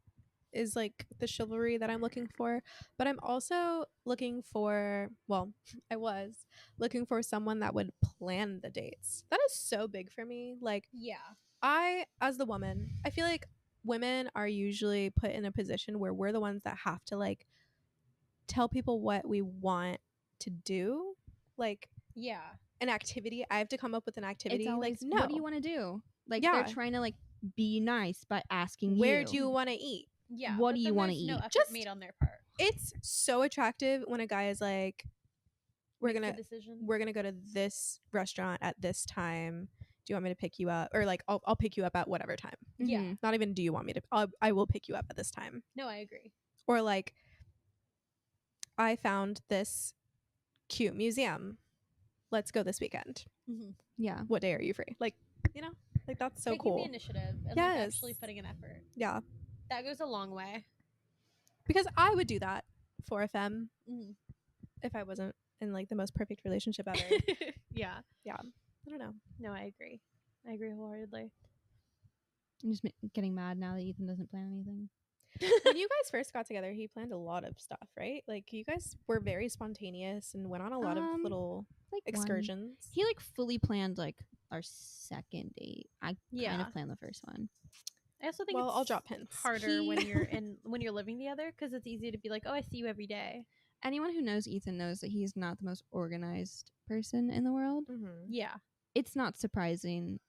is like the chivalry that I'm looking for, but I'm also looking for, well, I was looking for someone that would plan the dates. That is so big for me. Like, Yeah. I, as the woman, I feel like women are usually put in a position where we're the ones that have to like tell people what we want to do. Like, Yeah. an activity. I have to come up with an activity. It's always, like, no. what do you want to do? Like, Yeah. they're trying to like be nice by asking Where you. do you want to eat? Yeah. What but do you then wanna there's no eat? effort Just- made on their part. It's so attractive when a guy is like, we're Makes a gonna decision. go to this restaurant at this time. Do you want me to pick you up? Or like, I'll pick you up at whatever time. Yeah. Mhm. Not even do you want me to? I will pick you up at this time. No, I agree. Or like, I found this cute museum. Let's go this weekend. Mm-hmm. Yeah. What day are you free? Like, you know, like that's so Taking cool. the initiative and like Yes. actually putting an effort. Yeah, That goes a long way. because I would do that for a femme Mhm. if I wasn't in like the most perfect relationship ever. Yeah. Yeah, I don't know. No, I agree. I agree wholeheartedly. I'm just getting mad now that Ethan doesn't plan anything. When you guys first got together, he planned a lot of stuff, right? Like you guys were very spontaneous and went on a lot of little Like one- excursions. He like fully planned like our second date. I kind Yeah. of planned the first one. I also think Well, it's I'll drop hints. harder when He- you're living together because it's easy to be like, oh, I see you every day. Anyone who knows Ethan knows that he's not the most organized person in the world. Mm-hmm. Yeah. It's not surprising.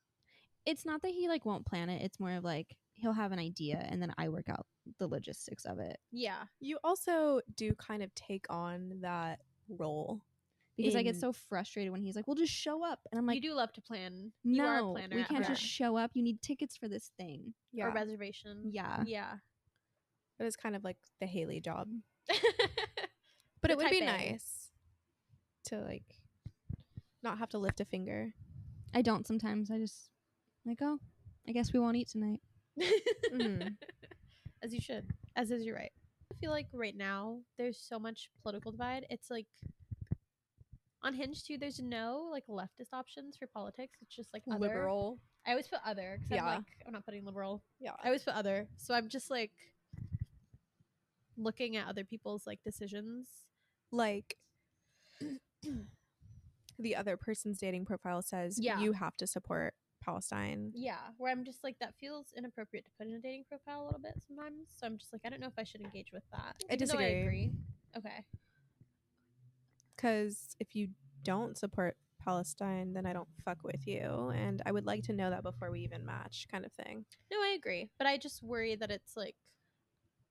It's not that he like won't plan it. It's more of like he'll have an idea and then I work out the logistics of it. Yeah. You also do kind of take on that role Because I get in- so frustrated when he's like, "Well, just show up," and I'm like, you do love to plan. You are a "No, planner we at can't heart. just show up. You need tickets for this thing." Yeah, Or reservation. Yeah. Yeah. it is kind of like the Haley job, But but it would be type A. nice to like not have to lift a finger. I don't sometimes. I just like, oh, I guess we won't eat tonight. Mhm. As you should. As is your right. I feel like right now there's so much political divide. It's like on Hinge too. There's no like leftist options for politics. It's just like other. Liberal. I always put other because Yeah. I'm like I'm not putting liberal. Yeah. I always put other. So I'm just like looking at other people's like decisions. Like the other person's dating profile says Yeah. you have to support Palestine. Yeah, where I'm just like, that feels inappropriate to put in a dating profile a little bit sometimes. So I'm just like, I don't know if I should engage with that. I Even though I disagree. agree. Okay. Because if you don't support Palestine, then I don't fuck with you, and I would like to know that before we even match, kind of thing. No, I agree. But I just worry that it's like,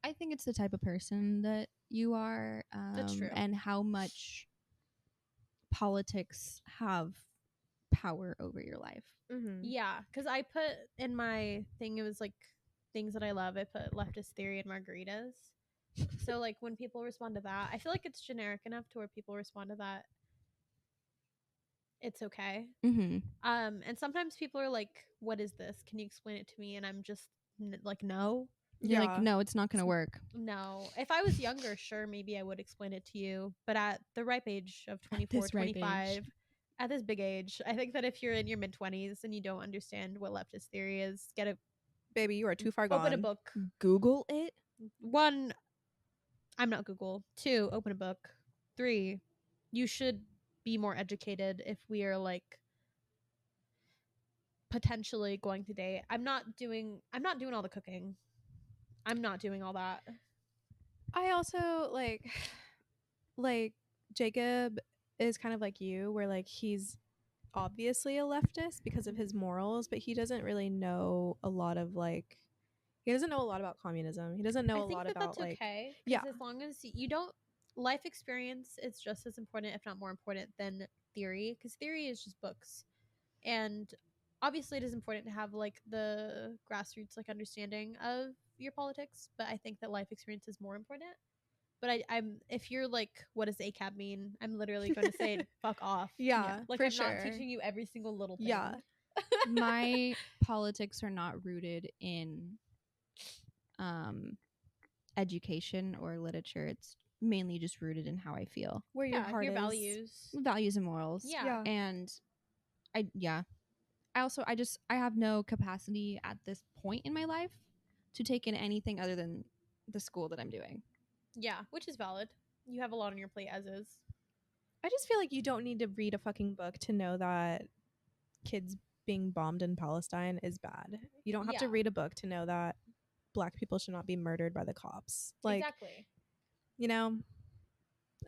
I think it's the type of person that you are, That's true. and how much politics have power over your life. Mm-hmm. yeah, because I put in my thing, it was like things that I love. I put leftist theory and margaritas. So like when people respond to that, I feel like it's generic enough to where people respond to that, it's okay. Mm-hmm. And sometimes people are like, "What is this? Can you explain it to me?" And I'm just like, "No, You're like, no, it's not gonna work. no." If I was younger, sure, maybe I would explain it to you. But at the ripe age of 24, this ripe age. 25, at this big age, I think that if you're in your mid 20s and you don't understand what leftist theory is, get a Baby, you are too far gone. open a book. Google it. 1, I'm not Google. 2, open a book. 3, you should be more educated if we are like potentially going to date. I'm not doing all the cooking. I'm not doing all that. I also like Jacob is kind of like you, where like he's obviously a leftist because of his morals, but he doesn't really know a lot of like he doesn't know a lot about communism. He doesn't know I a think lot that about that's like okay. yeah. As long as you don't, life experience is just as important, if not more important, than theory. Because theory is just books, and obviously it is important to have like the grassroots like understanding of your politics. But I think that life experience is more important. But I'm if you're like, what does ACAB mean? I'm literally going to say fuck off. Yeah, Like for I'm sure. not teaching you every single little thing. Yeah. My politics are not rooted in education or literature. It's mainly just rooted in how I feel. Where your Yeah, heart your is. values. Values and morals. Yeah. And I I have no capacity at this point in my life to take in anything other than the school that I'm doing. Yeah, which is valid. You have a lot on your plate as is. I just feel like you don't need to read a fucking book to know that kids being bombed in Palestine is bad. You don't have to Yeah. read a book to know that black people should not be murdered by the cops. Like, Exactly. you know,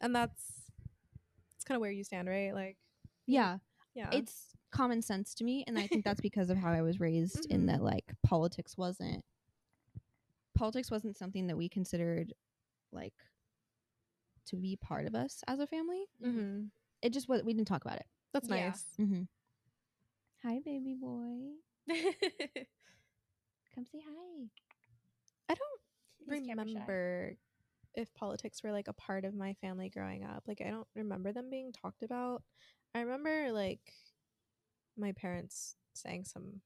and it's kind of where you stand, right? Like, Yeah. yeah. It's common sense to me, and I think that's because of how I was raised in Mhm. that like politics wasn't something that we considered like to be part of us as a family. Mm-hmm. It just was, we didn't talk about it. That's Yeah. nice. Mm-hmm. Hi, baby boy. Come say hi. I don't He's camera shy. remember if politics were like a part of my family growing up. Like, I don't remember them being talked about. I remember like my parents saying some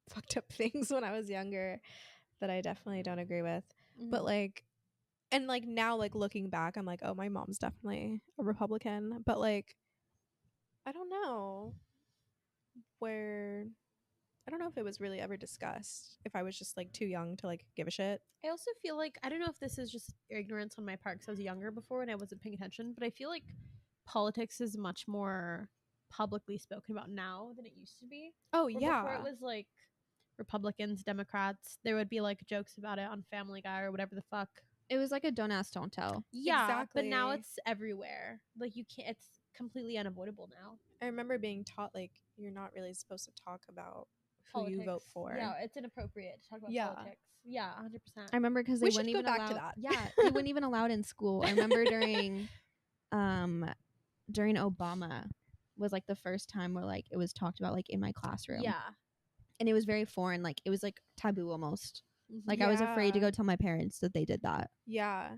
fucked up things when I was younger that I definitely don't agree with. But like, and like now, like looking back, I'm like, oh, my mom's definitely a Republican. But like, I don't know where. I don't know if it was really ever discussed. If I was just like too young to like give a shit. I also feel like, I don't know if this is just ignorance on my part because I was younger before and I wasn't paying attention, but I feel like politics is much more publicly spoken about now than it used to be. Oh Where yeah. Before it was like Republicans, Democrats, there would be like jokes about it on Family Guy or whatever the fuck. It was like a don't ask, don't tell. Yeah, but now Exactly. it's everywhere. Like you can't. It's completely unavoidable now. I remember being taught like you're not really supposed to talk about who you vote for. Yeah, it's inappropriate to talk about Yeah. politics. Yeah, 100%. I remember because they We wouldn't should go even back to allow. that. Yeah, they wouldn't even allow it in school. I remember during Obama was like the first time where like it was talked about like in my classroom. Yeah. And it was very foreign, like it was like taboo almost. Like I was afraid to Yeah. go tell my parents that they did that. Yeah.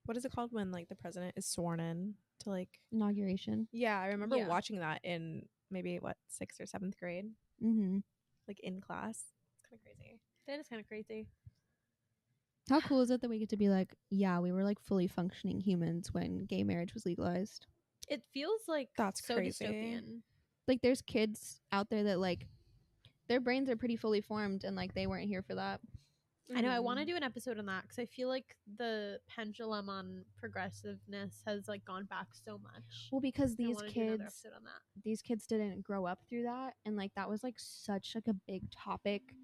What is it called when like the president is sworn in to like Inauguration. Yeah, I remember Yeah. watching that in maybe what 6th or 7th grade, Mm-hmm. like in class. It's kind of crazy. That is kind of crazy. How cool is it that we get to be like, yeah, we were like fully functioning humans when gay marriage was legalized? It feels like That's so crazy. dystopian. Like there's kids out there that like their brains are pretty fully formed and like they weren't here for that. I know I want to Mhm. do an episode on that because I feel like the pendulum on progressiveness has like gone back so much. Well, because I want to do another episode on these kids didn't grow up through that, and like that was like such like a big topic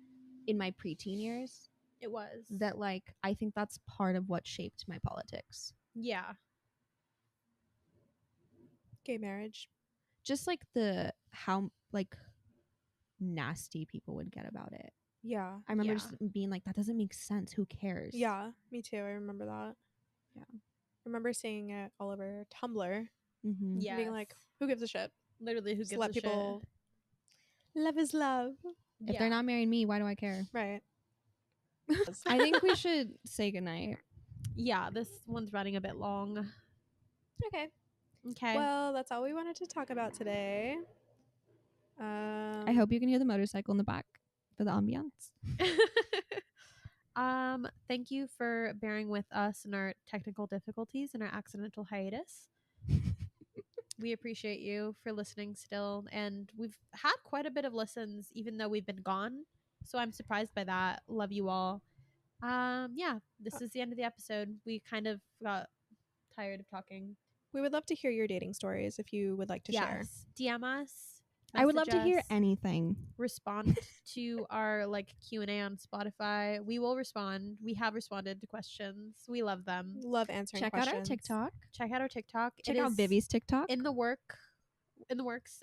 in my preteen years that. It was that like I think that's part of what shaped my politics. yeah. Gay marriage. Just like the how like nasty people would get about it. Yeah. I remember Yeah. just being like, that doesn't make sense. Who cares? Yeah, me too. I remember that. Yeah. I remember seeing it all over Tumblr. Mm-hmm. Yeah. And being like, who gives a shit? Literally, who Just gives let a people. shit? Love is love. If they're not marrying me, why do I care? Right. I think we should say goodnight. Yeah, this one's running a bit long. Okay. Okay. Well, that's all we wanted to talk about today. I hope you can hear the motorcycle in the back for the ambiance. Thank you for bearing with us in our technical difficulties and our accidental hiatus. We appreciate you for listening still, and we've had quite a bit of listens even though we've been gone. So I'm surprised by that. Love you all. Yeah, this is the end of the episode. We kind of got tired of talking. We would love to hear your dating stories if you would like to share. DM us. I would love message to hear us, anything. respond to our like Q&A on Spotify. We will respond. We have responded to questions. We love them. Love answering Check questions. out our TikTok. Check out our TikTok. Check It out is Vivi's TikTok. in the works.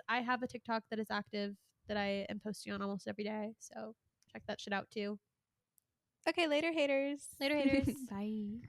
I have a TikTok that is active that I am posting on almost every day. So check that shit out too. Okay, later, haters. Later, haters. Bye.